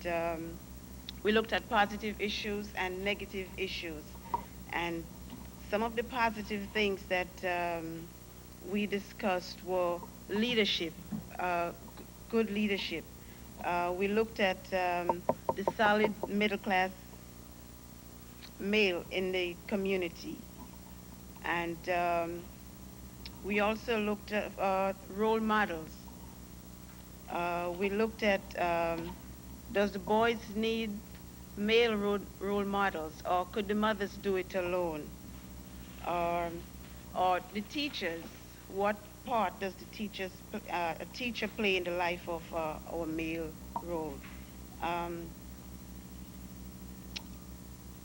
we looked at positive issues and negative issues. And some of the positive things that we discussed were leadership, good leadership. We looked at the solid middle class male in the community. And we also looked at role models. We looked at, does the boys need male role models, or could the mothers do it alone? Or the teachers, what part does a teacher play in the life of our male role?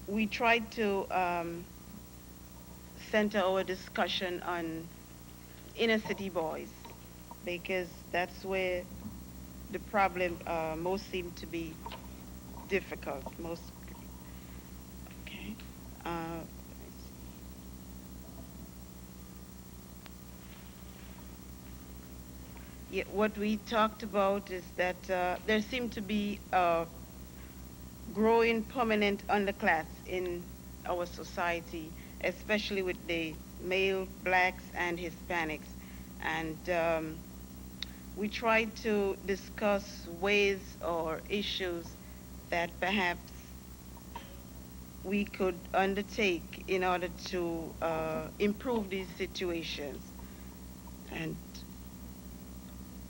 We tried to center our discussion on inner city boys, because that's where the problem most seem to be difficult. Okay. Yeah, what we talked about is that there seemed to be a growing permanent underclass in our society, especially with the male blacks and Hispanics. And we tried to discuss ways or issues that perhaps we could undertake in order to improve these situations. And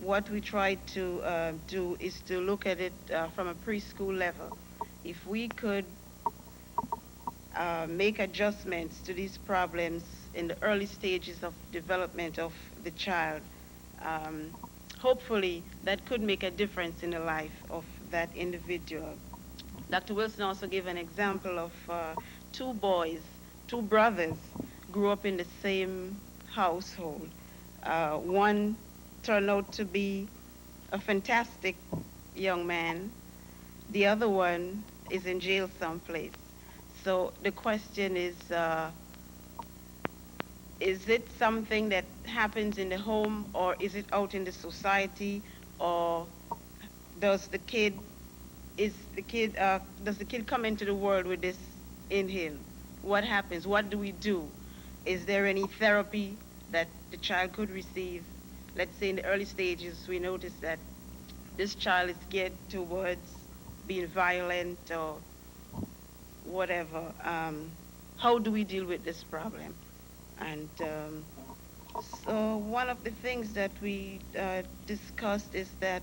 what we tried to do is to look at it from a preschool level. If we could make adjustments to these problems in the early stages of development of the child, hopefully that could make a difference in the life of that individual. Dr. Wilson also gave an example of 2 boys, 2 brothers, grew up in the same household. One turned out to be a fantastic young man. The other one is in jail someplace. So the question is it something that happens in the home, or is it out in the society, or does the kid come into the world with this in him? What happens? What do we do? Is there any therapy that the child could receive? Let's say in the early stages, we notice that this child is geared towards being violent or whatever. How do we deal with this problem? And so one of the things that we discussed is that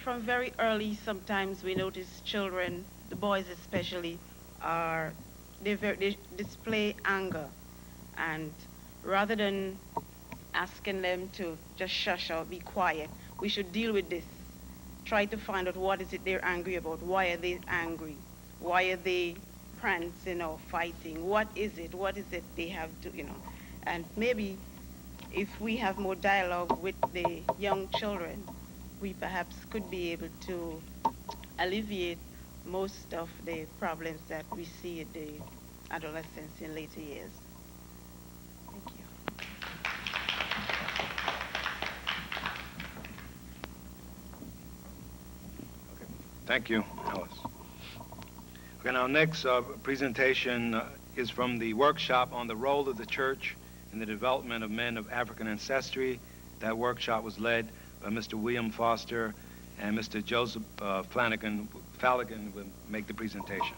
from very early, sometimes we notice children, the boys especially, they display anger, and rather than asking them to just shush or be quiet, we should deal with this try to find out what is it they're angry about. Why are they angry? Why are they prancing or fighting? What is it? What is it they have to, and maybe if we have more dialogue with the young children, we perhaps could be able to alleviate most of the problems that we see in the adolescents in later years. Thank you. Thank you, Alice. Okay, now next presentation is from the workshop on the role of the church in the development of men of African ancestry. That workshop was led by Mr. William Foster, and Mr. Joseph Flanagan will make the presentation.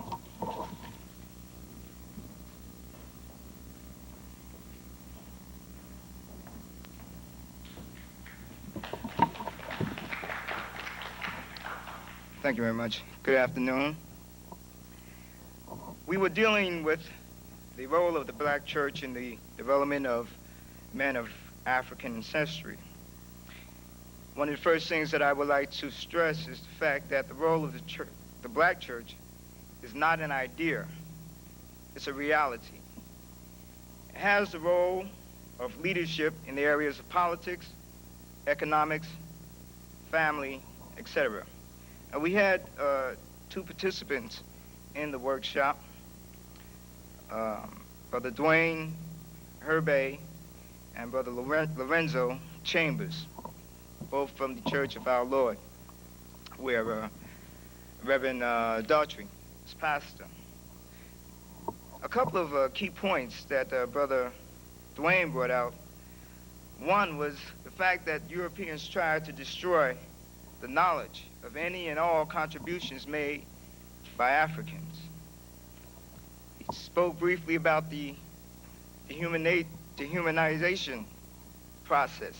Thank you very much. Good afternoon. We were dealing with the role of the black church in the development of men of African ancestry. One of the first things that I would like to stress is the fact that the role of the church, the black church, is not an idea. It's a reality. It has the role of leadership in the areas of politics, economics, family, etc. And we had two participants in the workshop, Brother Dwayne Herbay and Brother Lorenzo Chambers, both from the Church of Our Lord, where Reverend Daughtry is pastor. A couple of key points that Brother Dwayne brought out. One was the fact that Europeans tried to destroy the knowledge of any and all contributions made by Africans. He spoke briefly about the dehumanization process.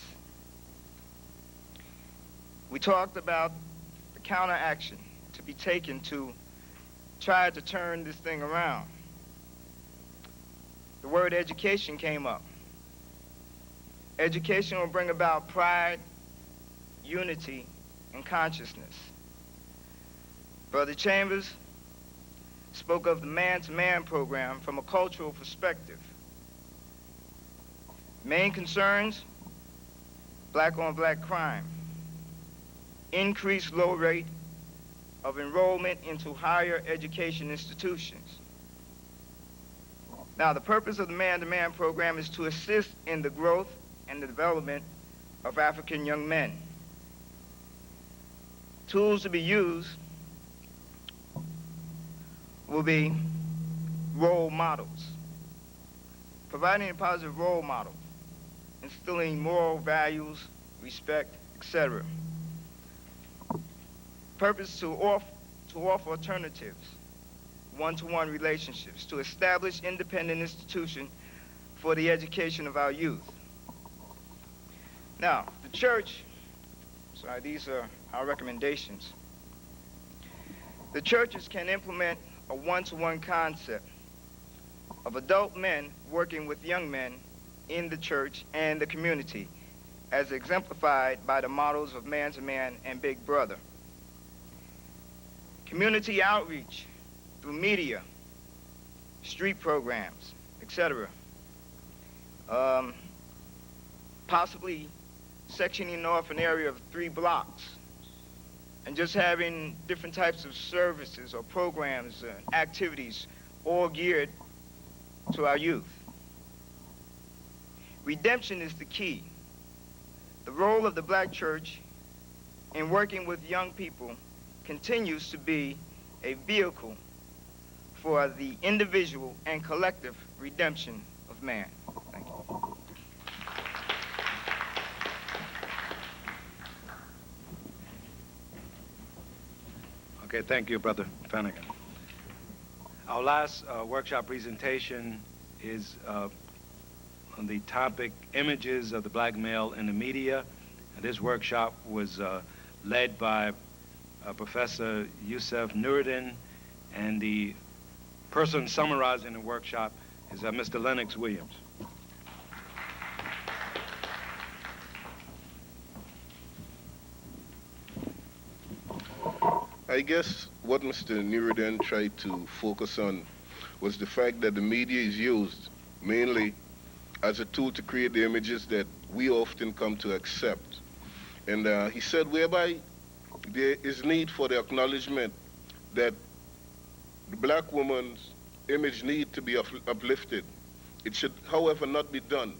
We talked about the counteraction to be taken to try to turn this thing around. The word education came up. Education will bring about pride, unity, and consciousness. Brother Chambers spoke of the man-to-man program from a cultural perspective. Main concerns: black-on-black crime, increased low rate of enrollment into higher education institutions. Now, the purpose of the man-to-man program is to assist in the growth and the development of African young men. Tools to be used will be role models, providing a positive role model, instilling moral values, respect, etc. Purpose to offer alternatives, one-to-one relationships, to establish independent institutions for the education of our youth. Now, the church, these are our recommendations. The churches can implement a one-to-one concept of adult men working with young men in the church and the community, as exemplified by the models of Man-to-Man and Big Brother. Community outreach through media, street programs, etc. Possibly sectioning off an area of 3 blocks and just having different types of services or programs and activities all geared to our youth. Redemption is the key. The role of the black church in working with young people continues to be a vehicle for the individual and collective redemption of man. Thank you. Okay, thank you, Brother Flanagan. Our last workshop presentation is on the topic, Images of the Black Male in the Media. This workshop was led by Professor Yusuf Nuruddin, and the person summarizing the workshop is Mr. Lennox Williams. I guess what Mr. Nuruddin tried to focus on was the fact that the media is used mainly as a tool to create the images that we often come to accept. And he said whereby there is need for the acknowledgement that the black woman's image need to be uplifted. It should, however, not be done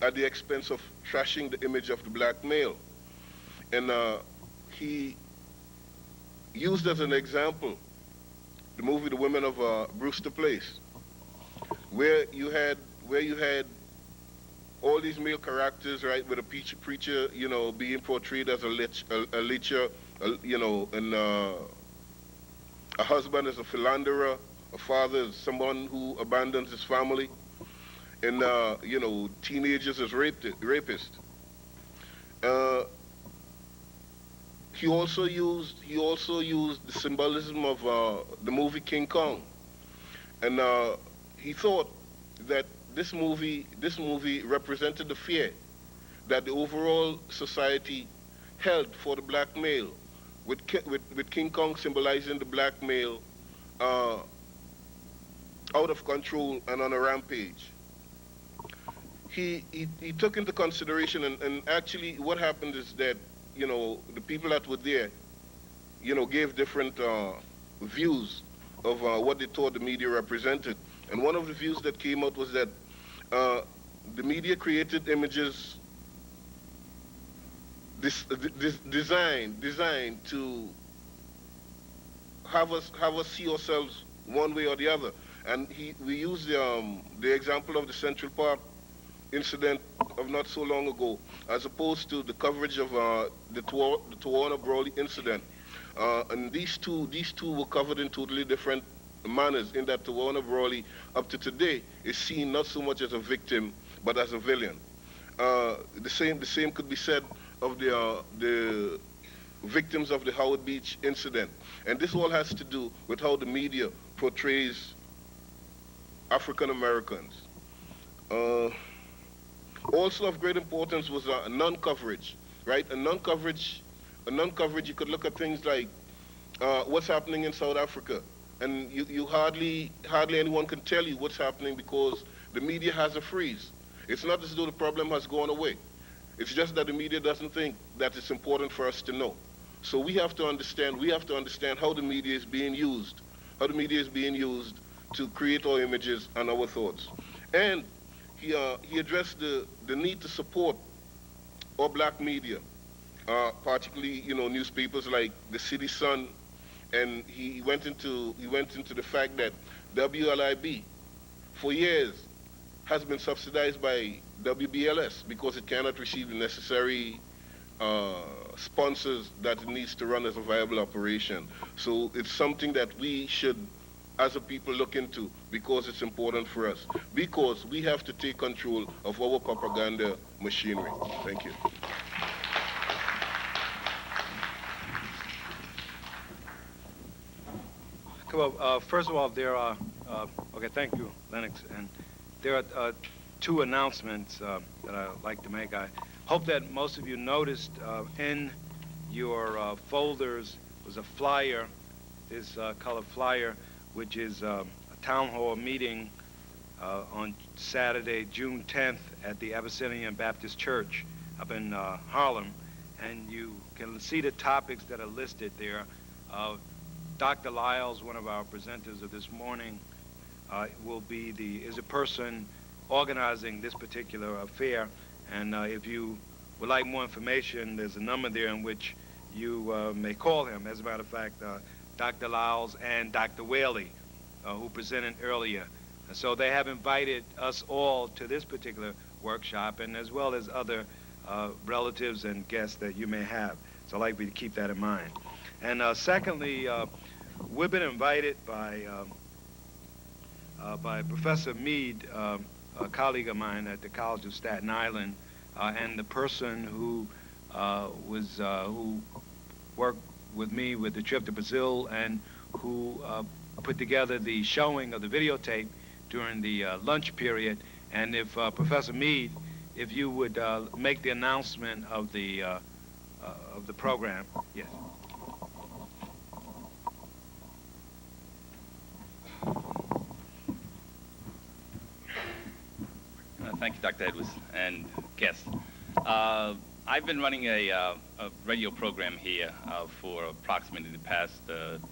at the expense of trashing the image of the black male. And he used as an example the movie The Women of Brewster Place, where you had all these male characters, right, with a preacher, you know, being portrayed as a lecher, you know, and a husband as a philanderer, a father as someone who abandons his family, and you know, teenagers as rapists. He also used the symbolism of the movie King Kong, and he thought that this movie represented the fear that the overall society held for the black male, with King Kong symbolizing the black male out of control and on a rampage. He took into consideration, and actually what happened is that, you know, the people that were there, you know, gave different views of what they thought the media represented. And one of the views that came out was that the media created images designed to have us see ourselves one way or the other. And we used the example of the Central Park incident of not so long ago, as opposed to the coverage of the Tawana Brawley incident. And these two were covered in totally different manners, in that Tawana Brawley, up to today, is seen not so much as a victim, but as a villain. The same could be said of the victims of the Howard Beach incident. And this all has to do with how the media portrays African Americans. Also of great importance was non-coverage, right? A non-coverage, you could look at things like what's happening in South Africa, and you hardly anyone can tell you what's happening because the media has a freeze. It's not as though the problem has gone away. It's just that the media doesn't think that it's important for us to know. So we have to understand how the media is being used, to create our images and our thoughts. And he addressed the need to support our black media, particularly, you know, newspapers like the City Sun, and he went into the fact that WLIB for years has been subsidized by WBLS because it cannot receive the necessary sponsors that it needs to run as a viable operation. So it's something that we should, as a people, look into, because it's important for us, because we have to take control of our propaganda machinery. Thank you. Well, first of all, there are, okay, thank you, Lennox, and there are two announcements that I'd like to make. I hope that most of you noticed in your folders was a flyer, this colored flyer, which is a town hall meeting on Saturday, June 10th at the Abyssinian Baptist Church up in Harlem. And you can see the topics that are listed there. Dr. Lyles, one of our presenters of this morning, is a person organizing this particular affair. And if you would like more information, there's a number there in which you may call him. As a matter of fact, Dr. Lyles and Dr. Whaley, who presented earlier. And so they have invited us all to this particular workshop, and as well as other relatives and guests that you may have. So I'd like you to keep that in mind. And secondly, we've been invited by Professor Mead, a colleague of mine at the College of Staten Island, and the person who who worked with me with the trip to Brazil and who put together the showing of the videotape during the lunch period. And if Professor Mead, if you would make the announcement of the program. Yes. Thank you, Dr. Edwards, and guests. I've been running a radio program here for approximately the past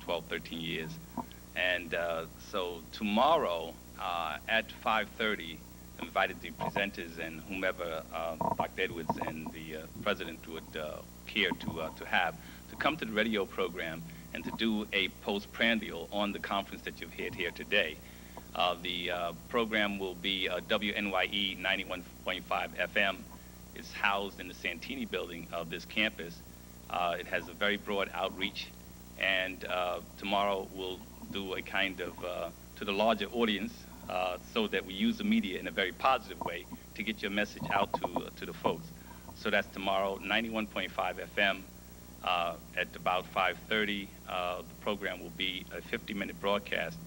12, 13 years. And so tomorrow at 5:30, I invited the presenters and whomever Dr. Edwards and the president would care to have to come to the radio program and to do a postprandial on the conference that you've had here today. The program will be WNYE 91.5 FM. It's housed in the Santini building of this campus. It has a very broad outreach, and tomorrow we'll do a kind of to the larger audience so that we use the media in a very positive way to get your message out to the folks. So that's tomorrow, 91.5 FM at about 5:30. The program will be a 50-minute broadcast,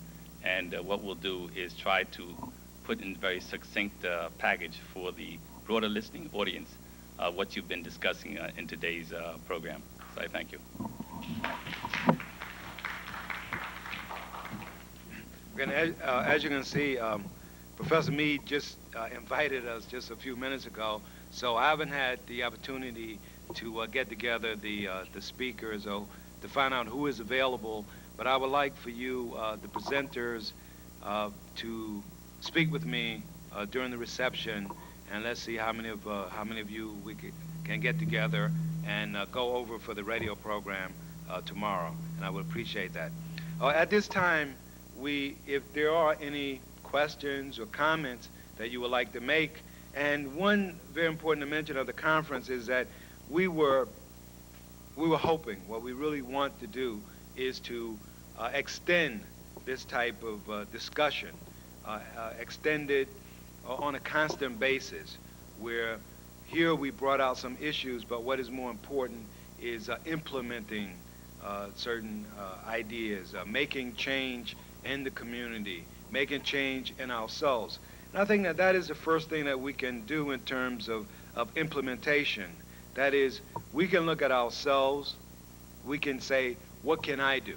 and what we'll do is try to put in a very succinct package for the broader listening audience what you've been discussing in today's program. So I thank you. And as you can see, Professor Mead just invited us just a few minutes ago, so I haven't had the opportunity to get together the speakers or to find out who is available, but I would like for you, the presenters, to speak with me during the reception, and let's see how many of you we can get together and go over for the radio program tomorrow, and I would appreciate that. At this time, if there are any questions or comments that you would like to make, and one very important to mention of the conference is that we were hoping, what we really want to do is to extend this type of discussion, extend it on a constant basis, where here we brought out some issues, but what is more important is implementing certain ideas, making change in the community, making change in ourselves. And I think that is the first thing that we can do in terms of implementation. That is, we can look at ourselves, we can say, what can I do?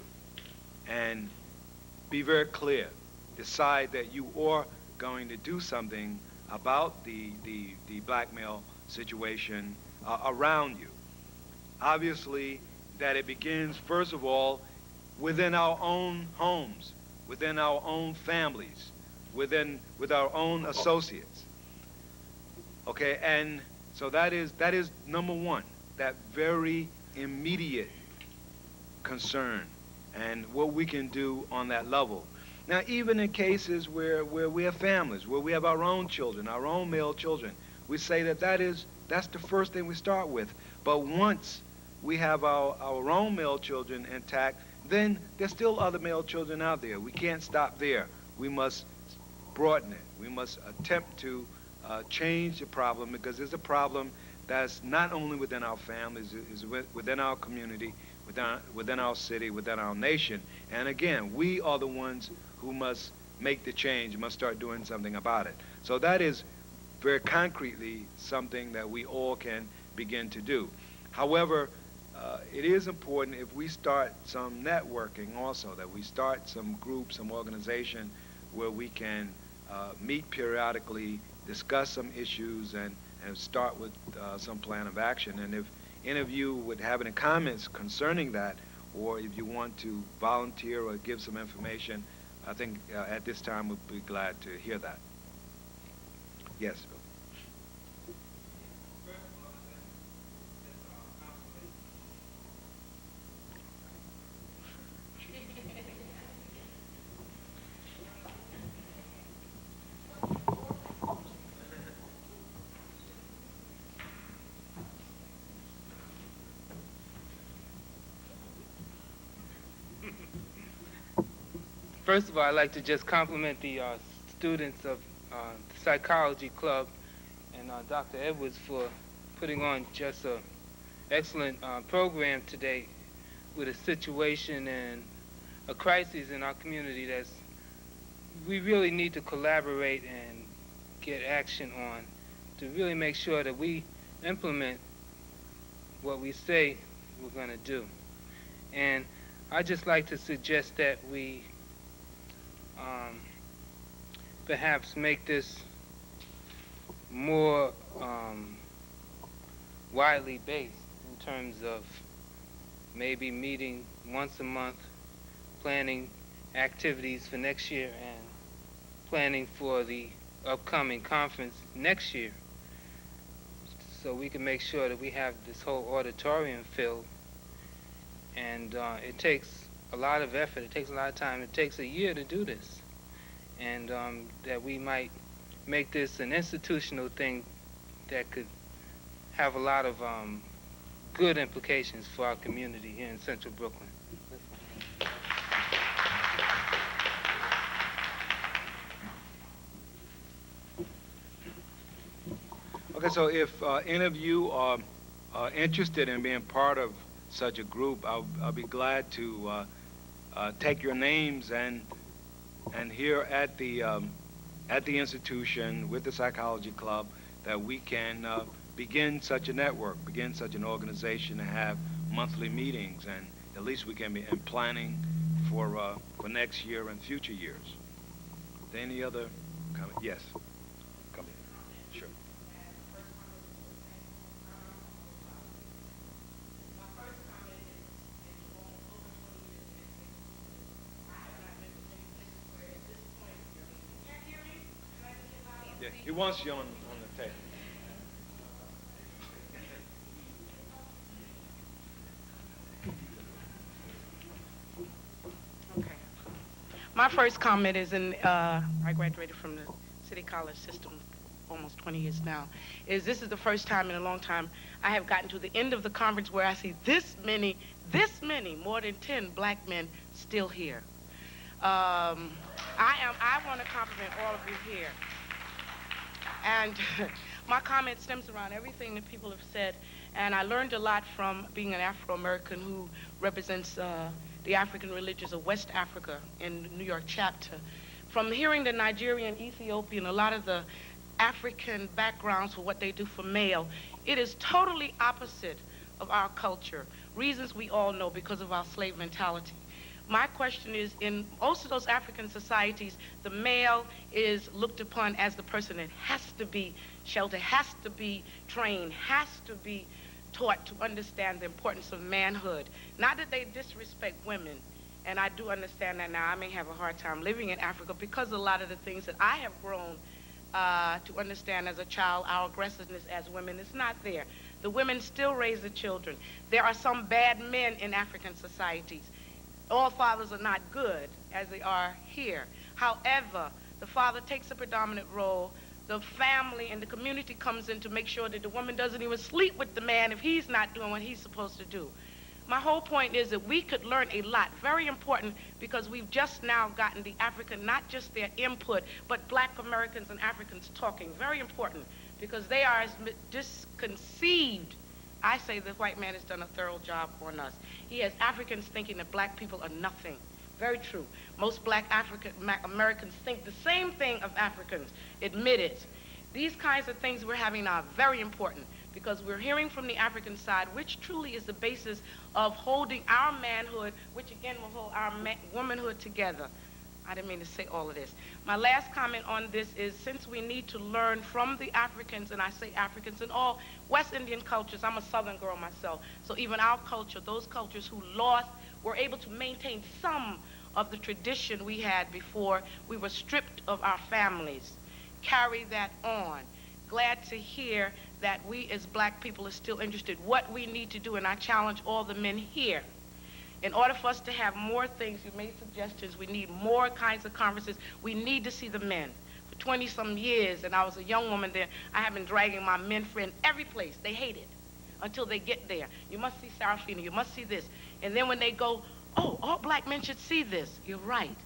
And be very clear. Decide that you are going to do something about the black male situation around you. Obviously, that it begins, first of all, within our own homes, within our own families, with our own associates. Okay, and so that is number one, that very immediate concern and what we can do on that level. Now, even in cases where we have families, where we have our own children, our own male children, we say that's the first thing we start with. But once we have our own male children intact, then there's still other male children out there. We can't stop there. We must broaden it. We must attempt to change the problem, because it's a problem that's not only within our families, it's within our community, within our city, within our nation. And again, we are the ones who must make the change, must start doing something about it. So that is very concretely something that we all can begin to do. However, it is important if we start some networking also, that we start some group, some organization where we can meet periodically, discuss some issues, and start with some plan of action. And if any of you would have any comments concerning that, or if you want to volunteer or give some information, I think at this time we'd be glad to hear that. Yes. First of all, I'd like to just compliment the students of the Psychology Club and Dr. Edwards for putting on just an excellent program today with a situation and a crisis in our community we really need to collaborate and get action on to really make sure that we implement what we say we're going to do. And I'd just like to suggest that we perhaps make this more widely based in terms of maybe meeting once a month, planning activities for next year, and planning for the upcoming conference next year, so we can make sure that we have this whole auditorium filled. And it takes a lot of effort, it takes a lot of time, it takes a year to do this. And that we might make this an institutional thing that could have a lot of good implications for our community here in Central Brooklyn. Okay, so if any of you are interested in being part of such a group, I'll be glad to take your names and here at the institution with the Psychology Club that we can begin such a network, begin such an organization, and have monthly meetings, and at least we can be in planning for next year and future years. Any other comment? Yes. Come in. Sure. Yeah, he wants you on the tape. Okay. My first comment is I graduated from the City College system almost 20 years now, this is the first time in a long time I have gotten to the end of the conference where I see this many, more than 10 black men still here. I want to compliment all of you here. And my comment stems around everything that people have said, and I learned a lot from being an Afro-American who represents the African religions of West Africa in the New York chapter. From hearing the Nigerian, Ethiopian, a lot of the African backgrounds for what they do for male, it is totally opposite of our culture. Reasons we all know because of our slave mentality. My question is, in most of those African societies, the male is looked upon as the person that has to be sheltered, has to be trained, has to be taught to understand the importance of manhood. Not that they disrespect women, and I do understand that now. I may have a hard time living in Africa because a lot of the things that I have grown to understand as a child, our aggressiveness as women is not there. The women still raise the children. There are some bad men in African societies. All fathers are not good as they are here. However, the father takes a predominant role. The family and the community comes in to make sure that the woman doesn't even sleep with the man if he's not doing what he's supposed to do. My whole point is that we could learn a lot, very important, because we've just now gotten the African, not just their input, but black Americans and Africans talking, very important, because they are as disconceived. I say the white man has done a thorough job on us. He has Africans thinking that black people are nothing. Very true. Most black Americans think the same thing of Africans. Admit it. These kinds of things we're having now are very important because we're hearing from the African side, which truly is the basis of holding our manhood, which again will hold our womanhood together. I didn't mean to say all of this. My last comment on this is, since we need to learn from the Africans, and I say Africans in all West Indian cultures, I'm a Southern girl myself, so even our culture, those cultures who lost, were able to maintain some of the tradition we had before we were stripped of our families. Carry that on. Glad to hear that we as black people are still interested. What we need to do, and I challenge all the men here, in order for us to have more things, you made suggestions, we need more kinds of conferences. We need to see the men. For 20-some years, and I was a young woman there, I have been dragging my men friend every place. They hate it until they get there. You must see Serafina, you must see this. And then when they go, oh, all black men should see this. You're right.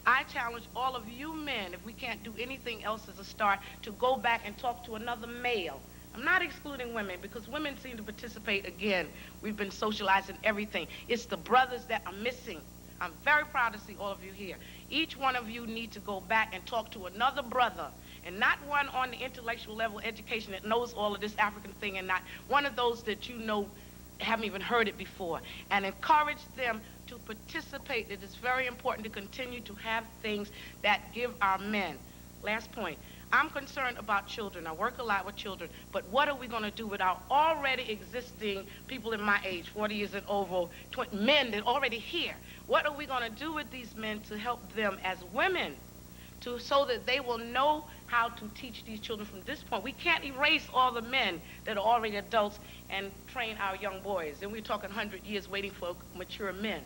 I challenge all of you men, if we can't do anything else as a start, to go back and talk to another male. I'm not excluding women because women seem to participate again. We've been socializing everything. It's the brothers that are missing. I'm very proud to see all of you here. Each one of you need to go back and talk to another brother, and not one on the intellectual level education that knows all of this African thing, and not one of those that you know haven't even heard it before, and encourage them to participate. It is very important to continue to have things that give our men. Last point. I'm concerned about children. I work a lot with children, but what are we going to do with our already existing people in my age, 40 years and over, men that are already here? What are we going to do with these men to help them as women, so that they will know how to teach these children from this point? We can't erase all the men that are already adults and train our young boys. And we're talking 100 years waiting for mature men.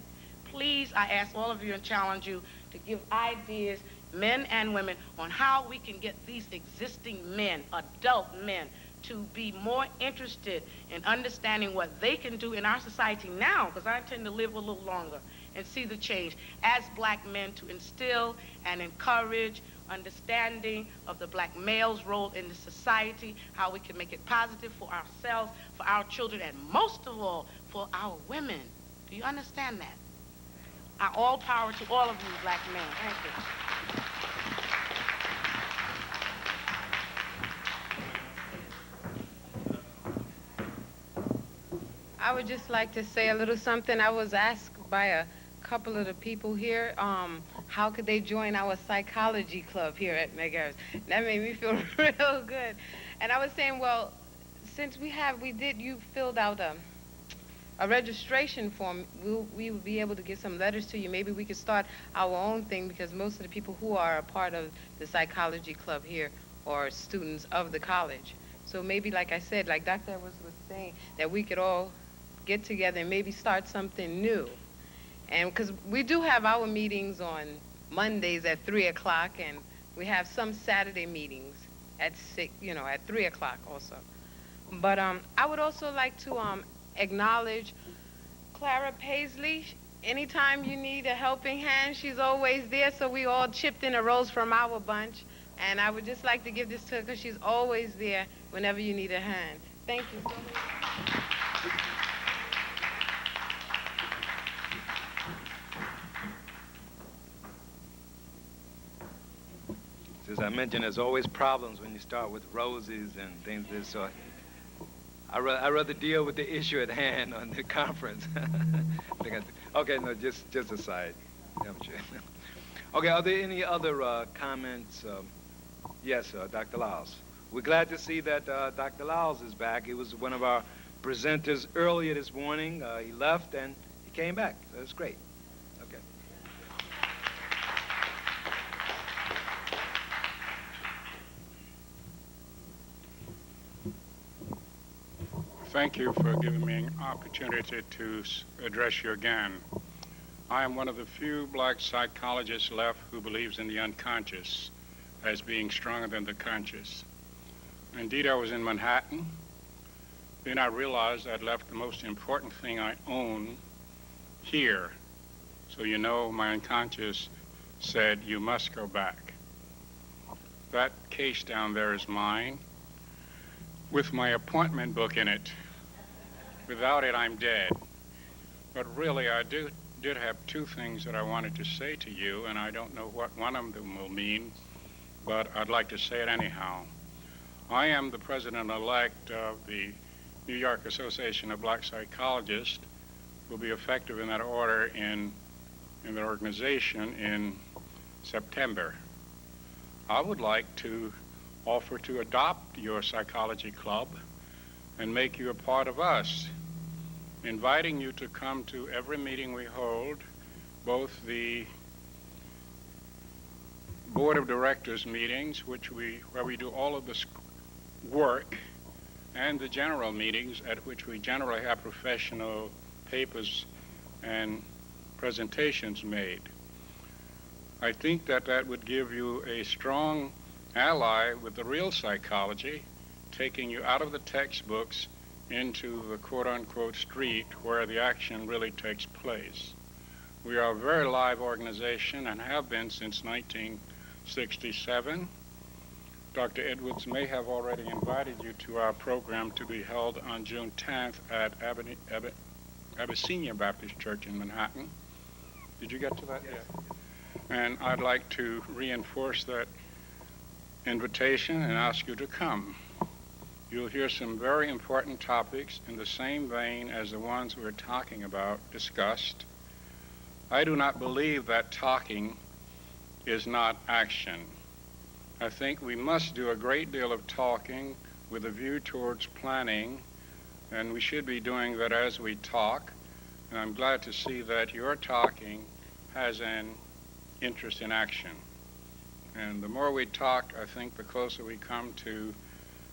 Please, I ask all of you and challenge you to give ideas, men and women, on how we can get these existing men, adult men, to be more interested in understanding what they can do in our society now, because I intend to live a little longer and see the change, as black men, to instill and encourage understanding of the black male's role in the society, how we can make it positive for ourselves, for our children, and most of all, for our women. Do you understand that? All power to all of you black men. Thank you. I would just like to say a little something. I was asked by a couple of the people here, how could they join our psychology club here at Medgar? That made me feel real good. And I was saying, well, since you filled out a registration form, we will be able to get some letters to you. Maybe we could start our own thing, because most of the people who are a part of the psychology club here are students of the college. So maybe, like I said, like Dr. Edwards was saying, that we could all get together and maybe start something new. And because we do have our meetings on Mondays at 3 o'clock, and we have some Saturday meetings at 3 o'clock also. But I would also like to acknowledge Clara Paisley. Anytime you need a helping hand, she's always there. So we all chipped in a rose from our bunch. And I would just like to give this to her, because she's always there whenever you need a hand. Thank you so much. As I mentioned, there's always problems when you start with roses and things of this sort. I'd rather deal with the issue at hand on the conference. Okay, no, just aside. Okay, are there any other comments? Yes, Dr. Lyles. We're glad to see that Dr. Lyles is back. He was one of our presenters earlier this morning. He left and he came back. So that's great. Okay. Thank you for giving me an opportunity to address you again. I am one of the few black psychologists left who believes in the unconscious as being stronger than the conscious. Indeed, I was in Manhattan. Then I realized I'd left the most important thing I own here. So you know, my unconscious said, you must go back. That case down there is mine, with my appointment book in it. Without it, I'm dead. But really, I did have two things that I wanted to say to you, and I don't know what one of them will mean, but I'd like to say it anyhow. I am the president-elect of the New York Association of Black Psychologists, will be effective in that order in the organization in September. I would like to offer to adopt your psychology club and make you a part of us, inviting you to come to every meeting we hold, both the board of directors meetings, where we do all of this work, and the general meetings at which we generally have professional papers and presentations made. I think that would give you a strong ally with the real psychology, taking you out of the textbooks into the quote-unquote street where the action really takes place. We are a very live organization and have been since 1967. Dr. Edwards may have already invited you to our program to be held on June 10th at Abyssinia Baptist Church in Manhattan. Did you get to that? Yes. And I'd like to reinforce that invitation and ask you to come. You'll hear some very important topics in the same vein as the ones we're talking about discussed. I do not believe that talking is not action. I think we must do a great deal of talking with a view towards planning, and we should be doing that as we talk. And I'm glad to see that your talking has an interest in action. And the more we talk, I think the closer we come to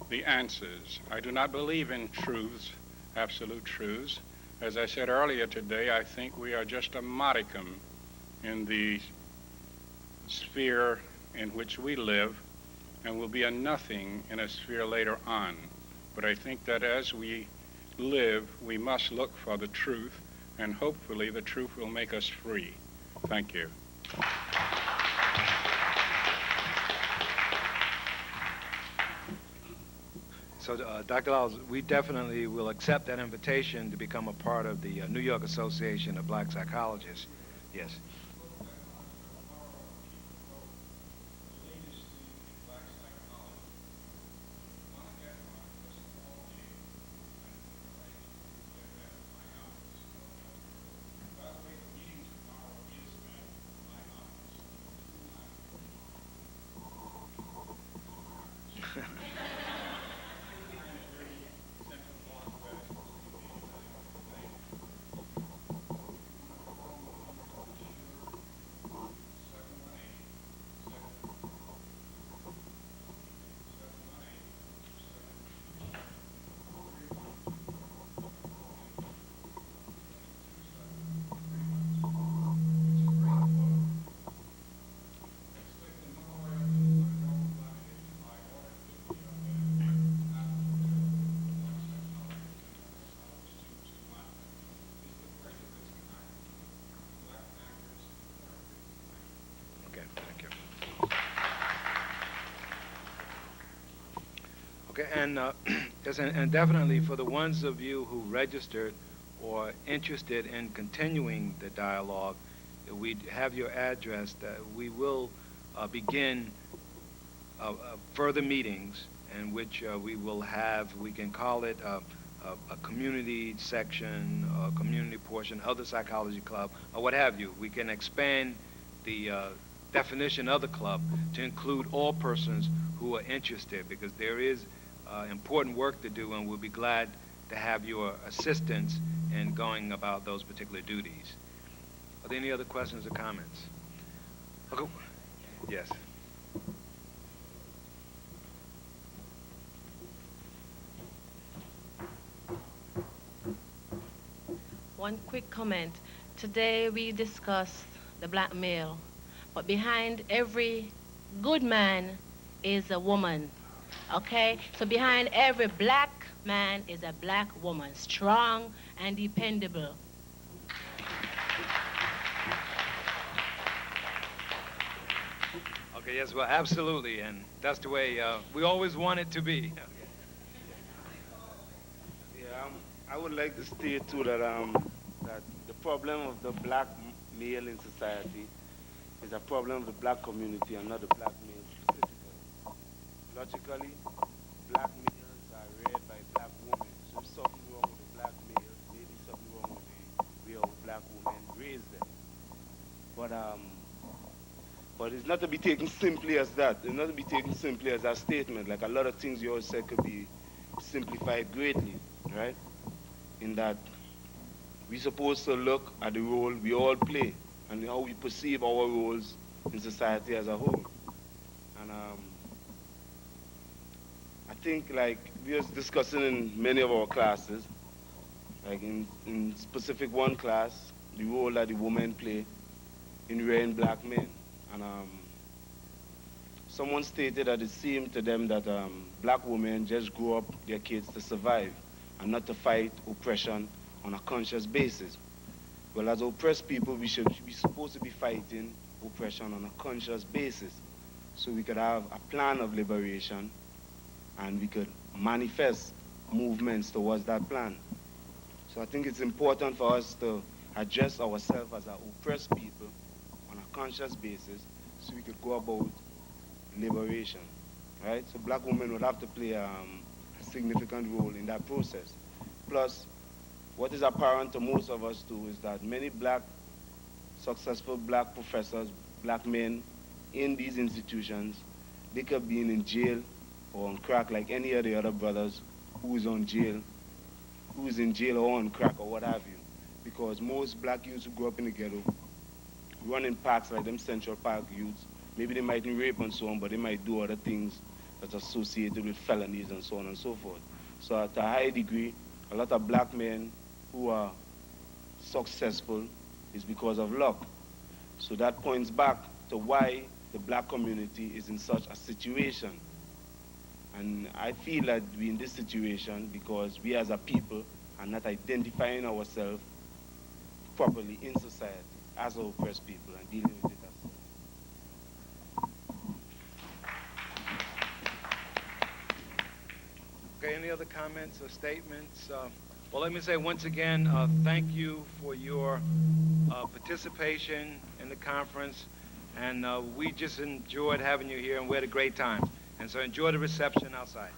the answers. I do not believe in truths, absolute truths. As I said earlier today, I think we are just a modicum in the sphere in which we live, and will be a nothing in a sphere later on. But I think that as we live, we must look for the truth, and hopefully the truth will make us free. Thank you. So, Dr. Lyles, we definitely will accept that invitation to become a part of the New York Association of Black Psychologists. Yes. Okay, and yes, and definitely for the ones of you who registered or interested in continuing the dialogue, we have your address. That we will begin further meetings in which we will have, we can call it a community section, a community portion of the psychology club, or what have you. We can expand the definition of the club to include all persons who are interested, because there is important work to do, and we'll be glad to have your assistance in going about those particular duties. Are there any other questions or comments? Okay. Yes. One quick comment. Today we discussed the black male, but behind every good man is a woman. Okay? So behind every black man is a black woman, strong and dependable. Okay, yes, well, absolutely, and that's the way we always want it to be. Yeah, I would like to state too that that the problem of the black male in society is a problem of the black community and not the black male specifically. Logically, black males are reared by black women, so if something wrong with the black males, maybe something wrong with the way our black women raise them. But it's not to be taken simply as that. It's not to be taken simply as a statement. Like a lot of things you all said could be simplified greatly, right? In that we're supposed to look at the role we all play and how we perceive our roles in society as a whole. And I think, like we was discussing in many of our classes, like in specific one class, the role that the women play in rearing black men. And someone stated that it seemed to them that black women just grew up their kids to survive and not to fight oppression on a conscious basis. Well, as oppressed people, we should be supposed to be fighting oppression on a conscious basis, so we could have a plan of liberation and we could manifest movements towards that plan. So I think it's important for us to address ourselves as an oppressed people on a conscious basis so we could go about liberation, right? So black women would have to play a significant role in that process. Plus, what is apparent to most of us too is that many successful black professors, black men in these institutions Bigger being in jail or on crack like any of the other brothers who is in jail or on crack or what have you. Because most black youths who grew up in the ghetto run in parks like them Central Park youths. Maybe they mightn't rape and so on, but they might do other things that's associated with felonies and so on and so forth. So at a high degree, a lot of black men who are successful is because of luck. So that points back to why the black community is in such a situation. And I feel that we're in this situation because we as a people are not identifying ourselves properly in society as oppressed people and dealing with it as such. Okay, any other comments or statements? Well, let me say once again, thank you for your participation in the conference. And we just enjoyed having you here, and we had a great time. And so enjoy the reception outside.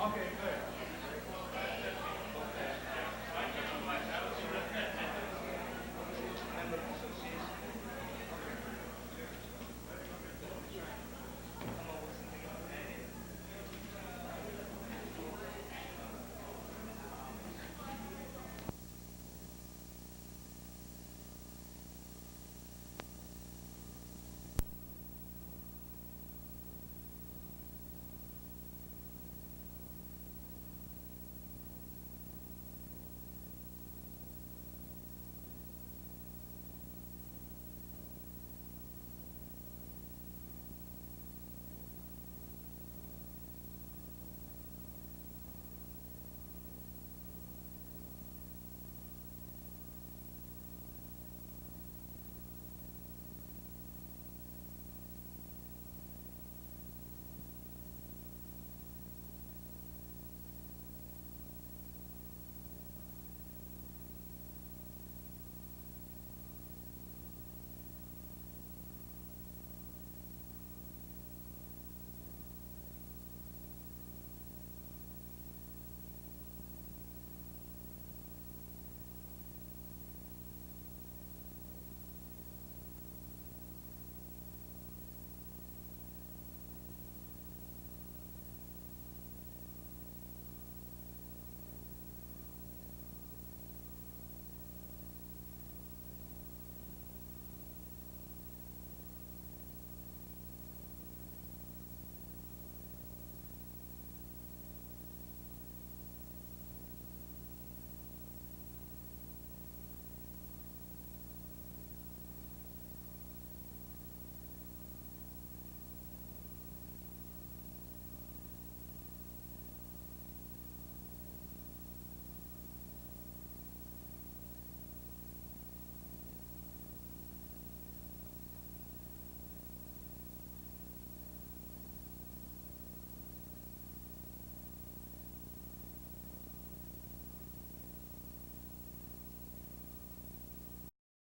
Okay, good.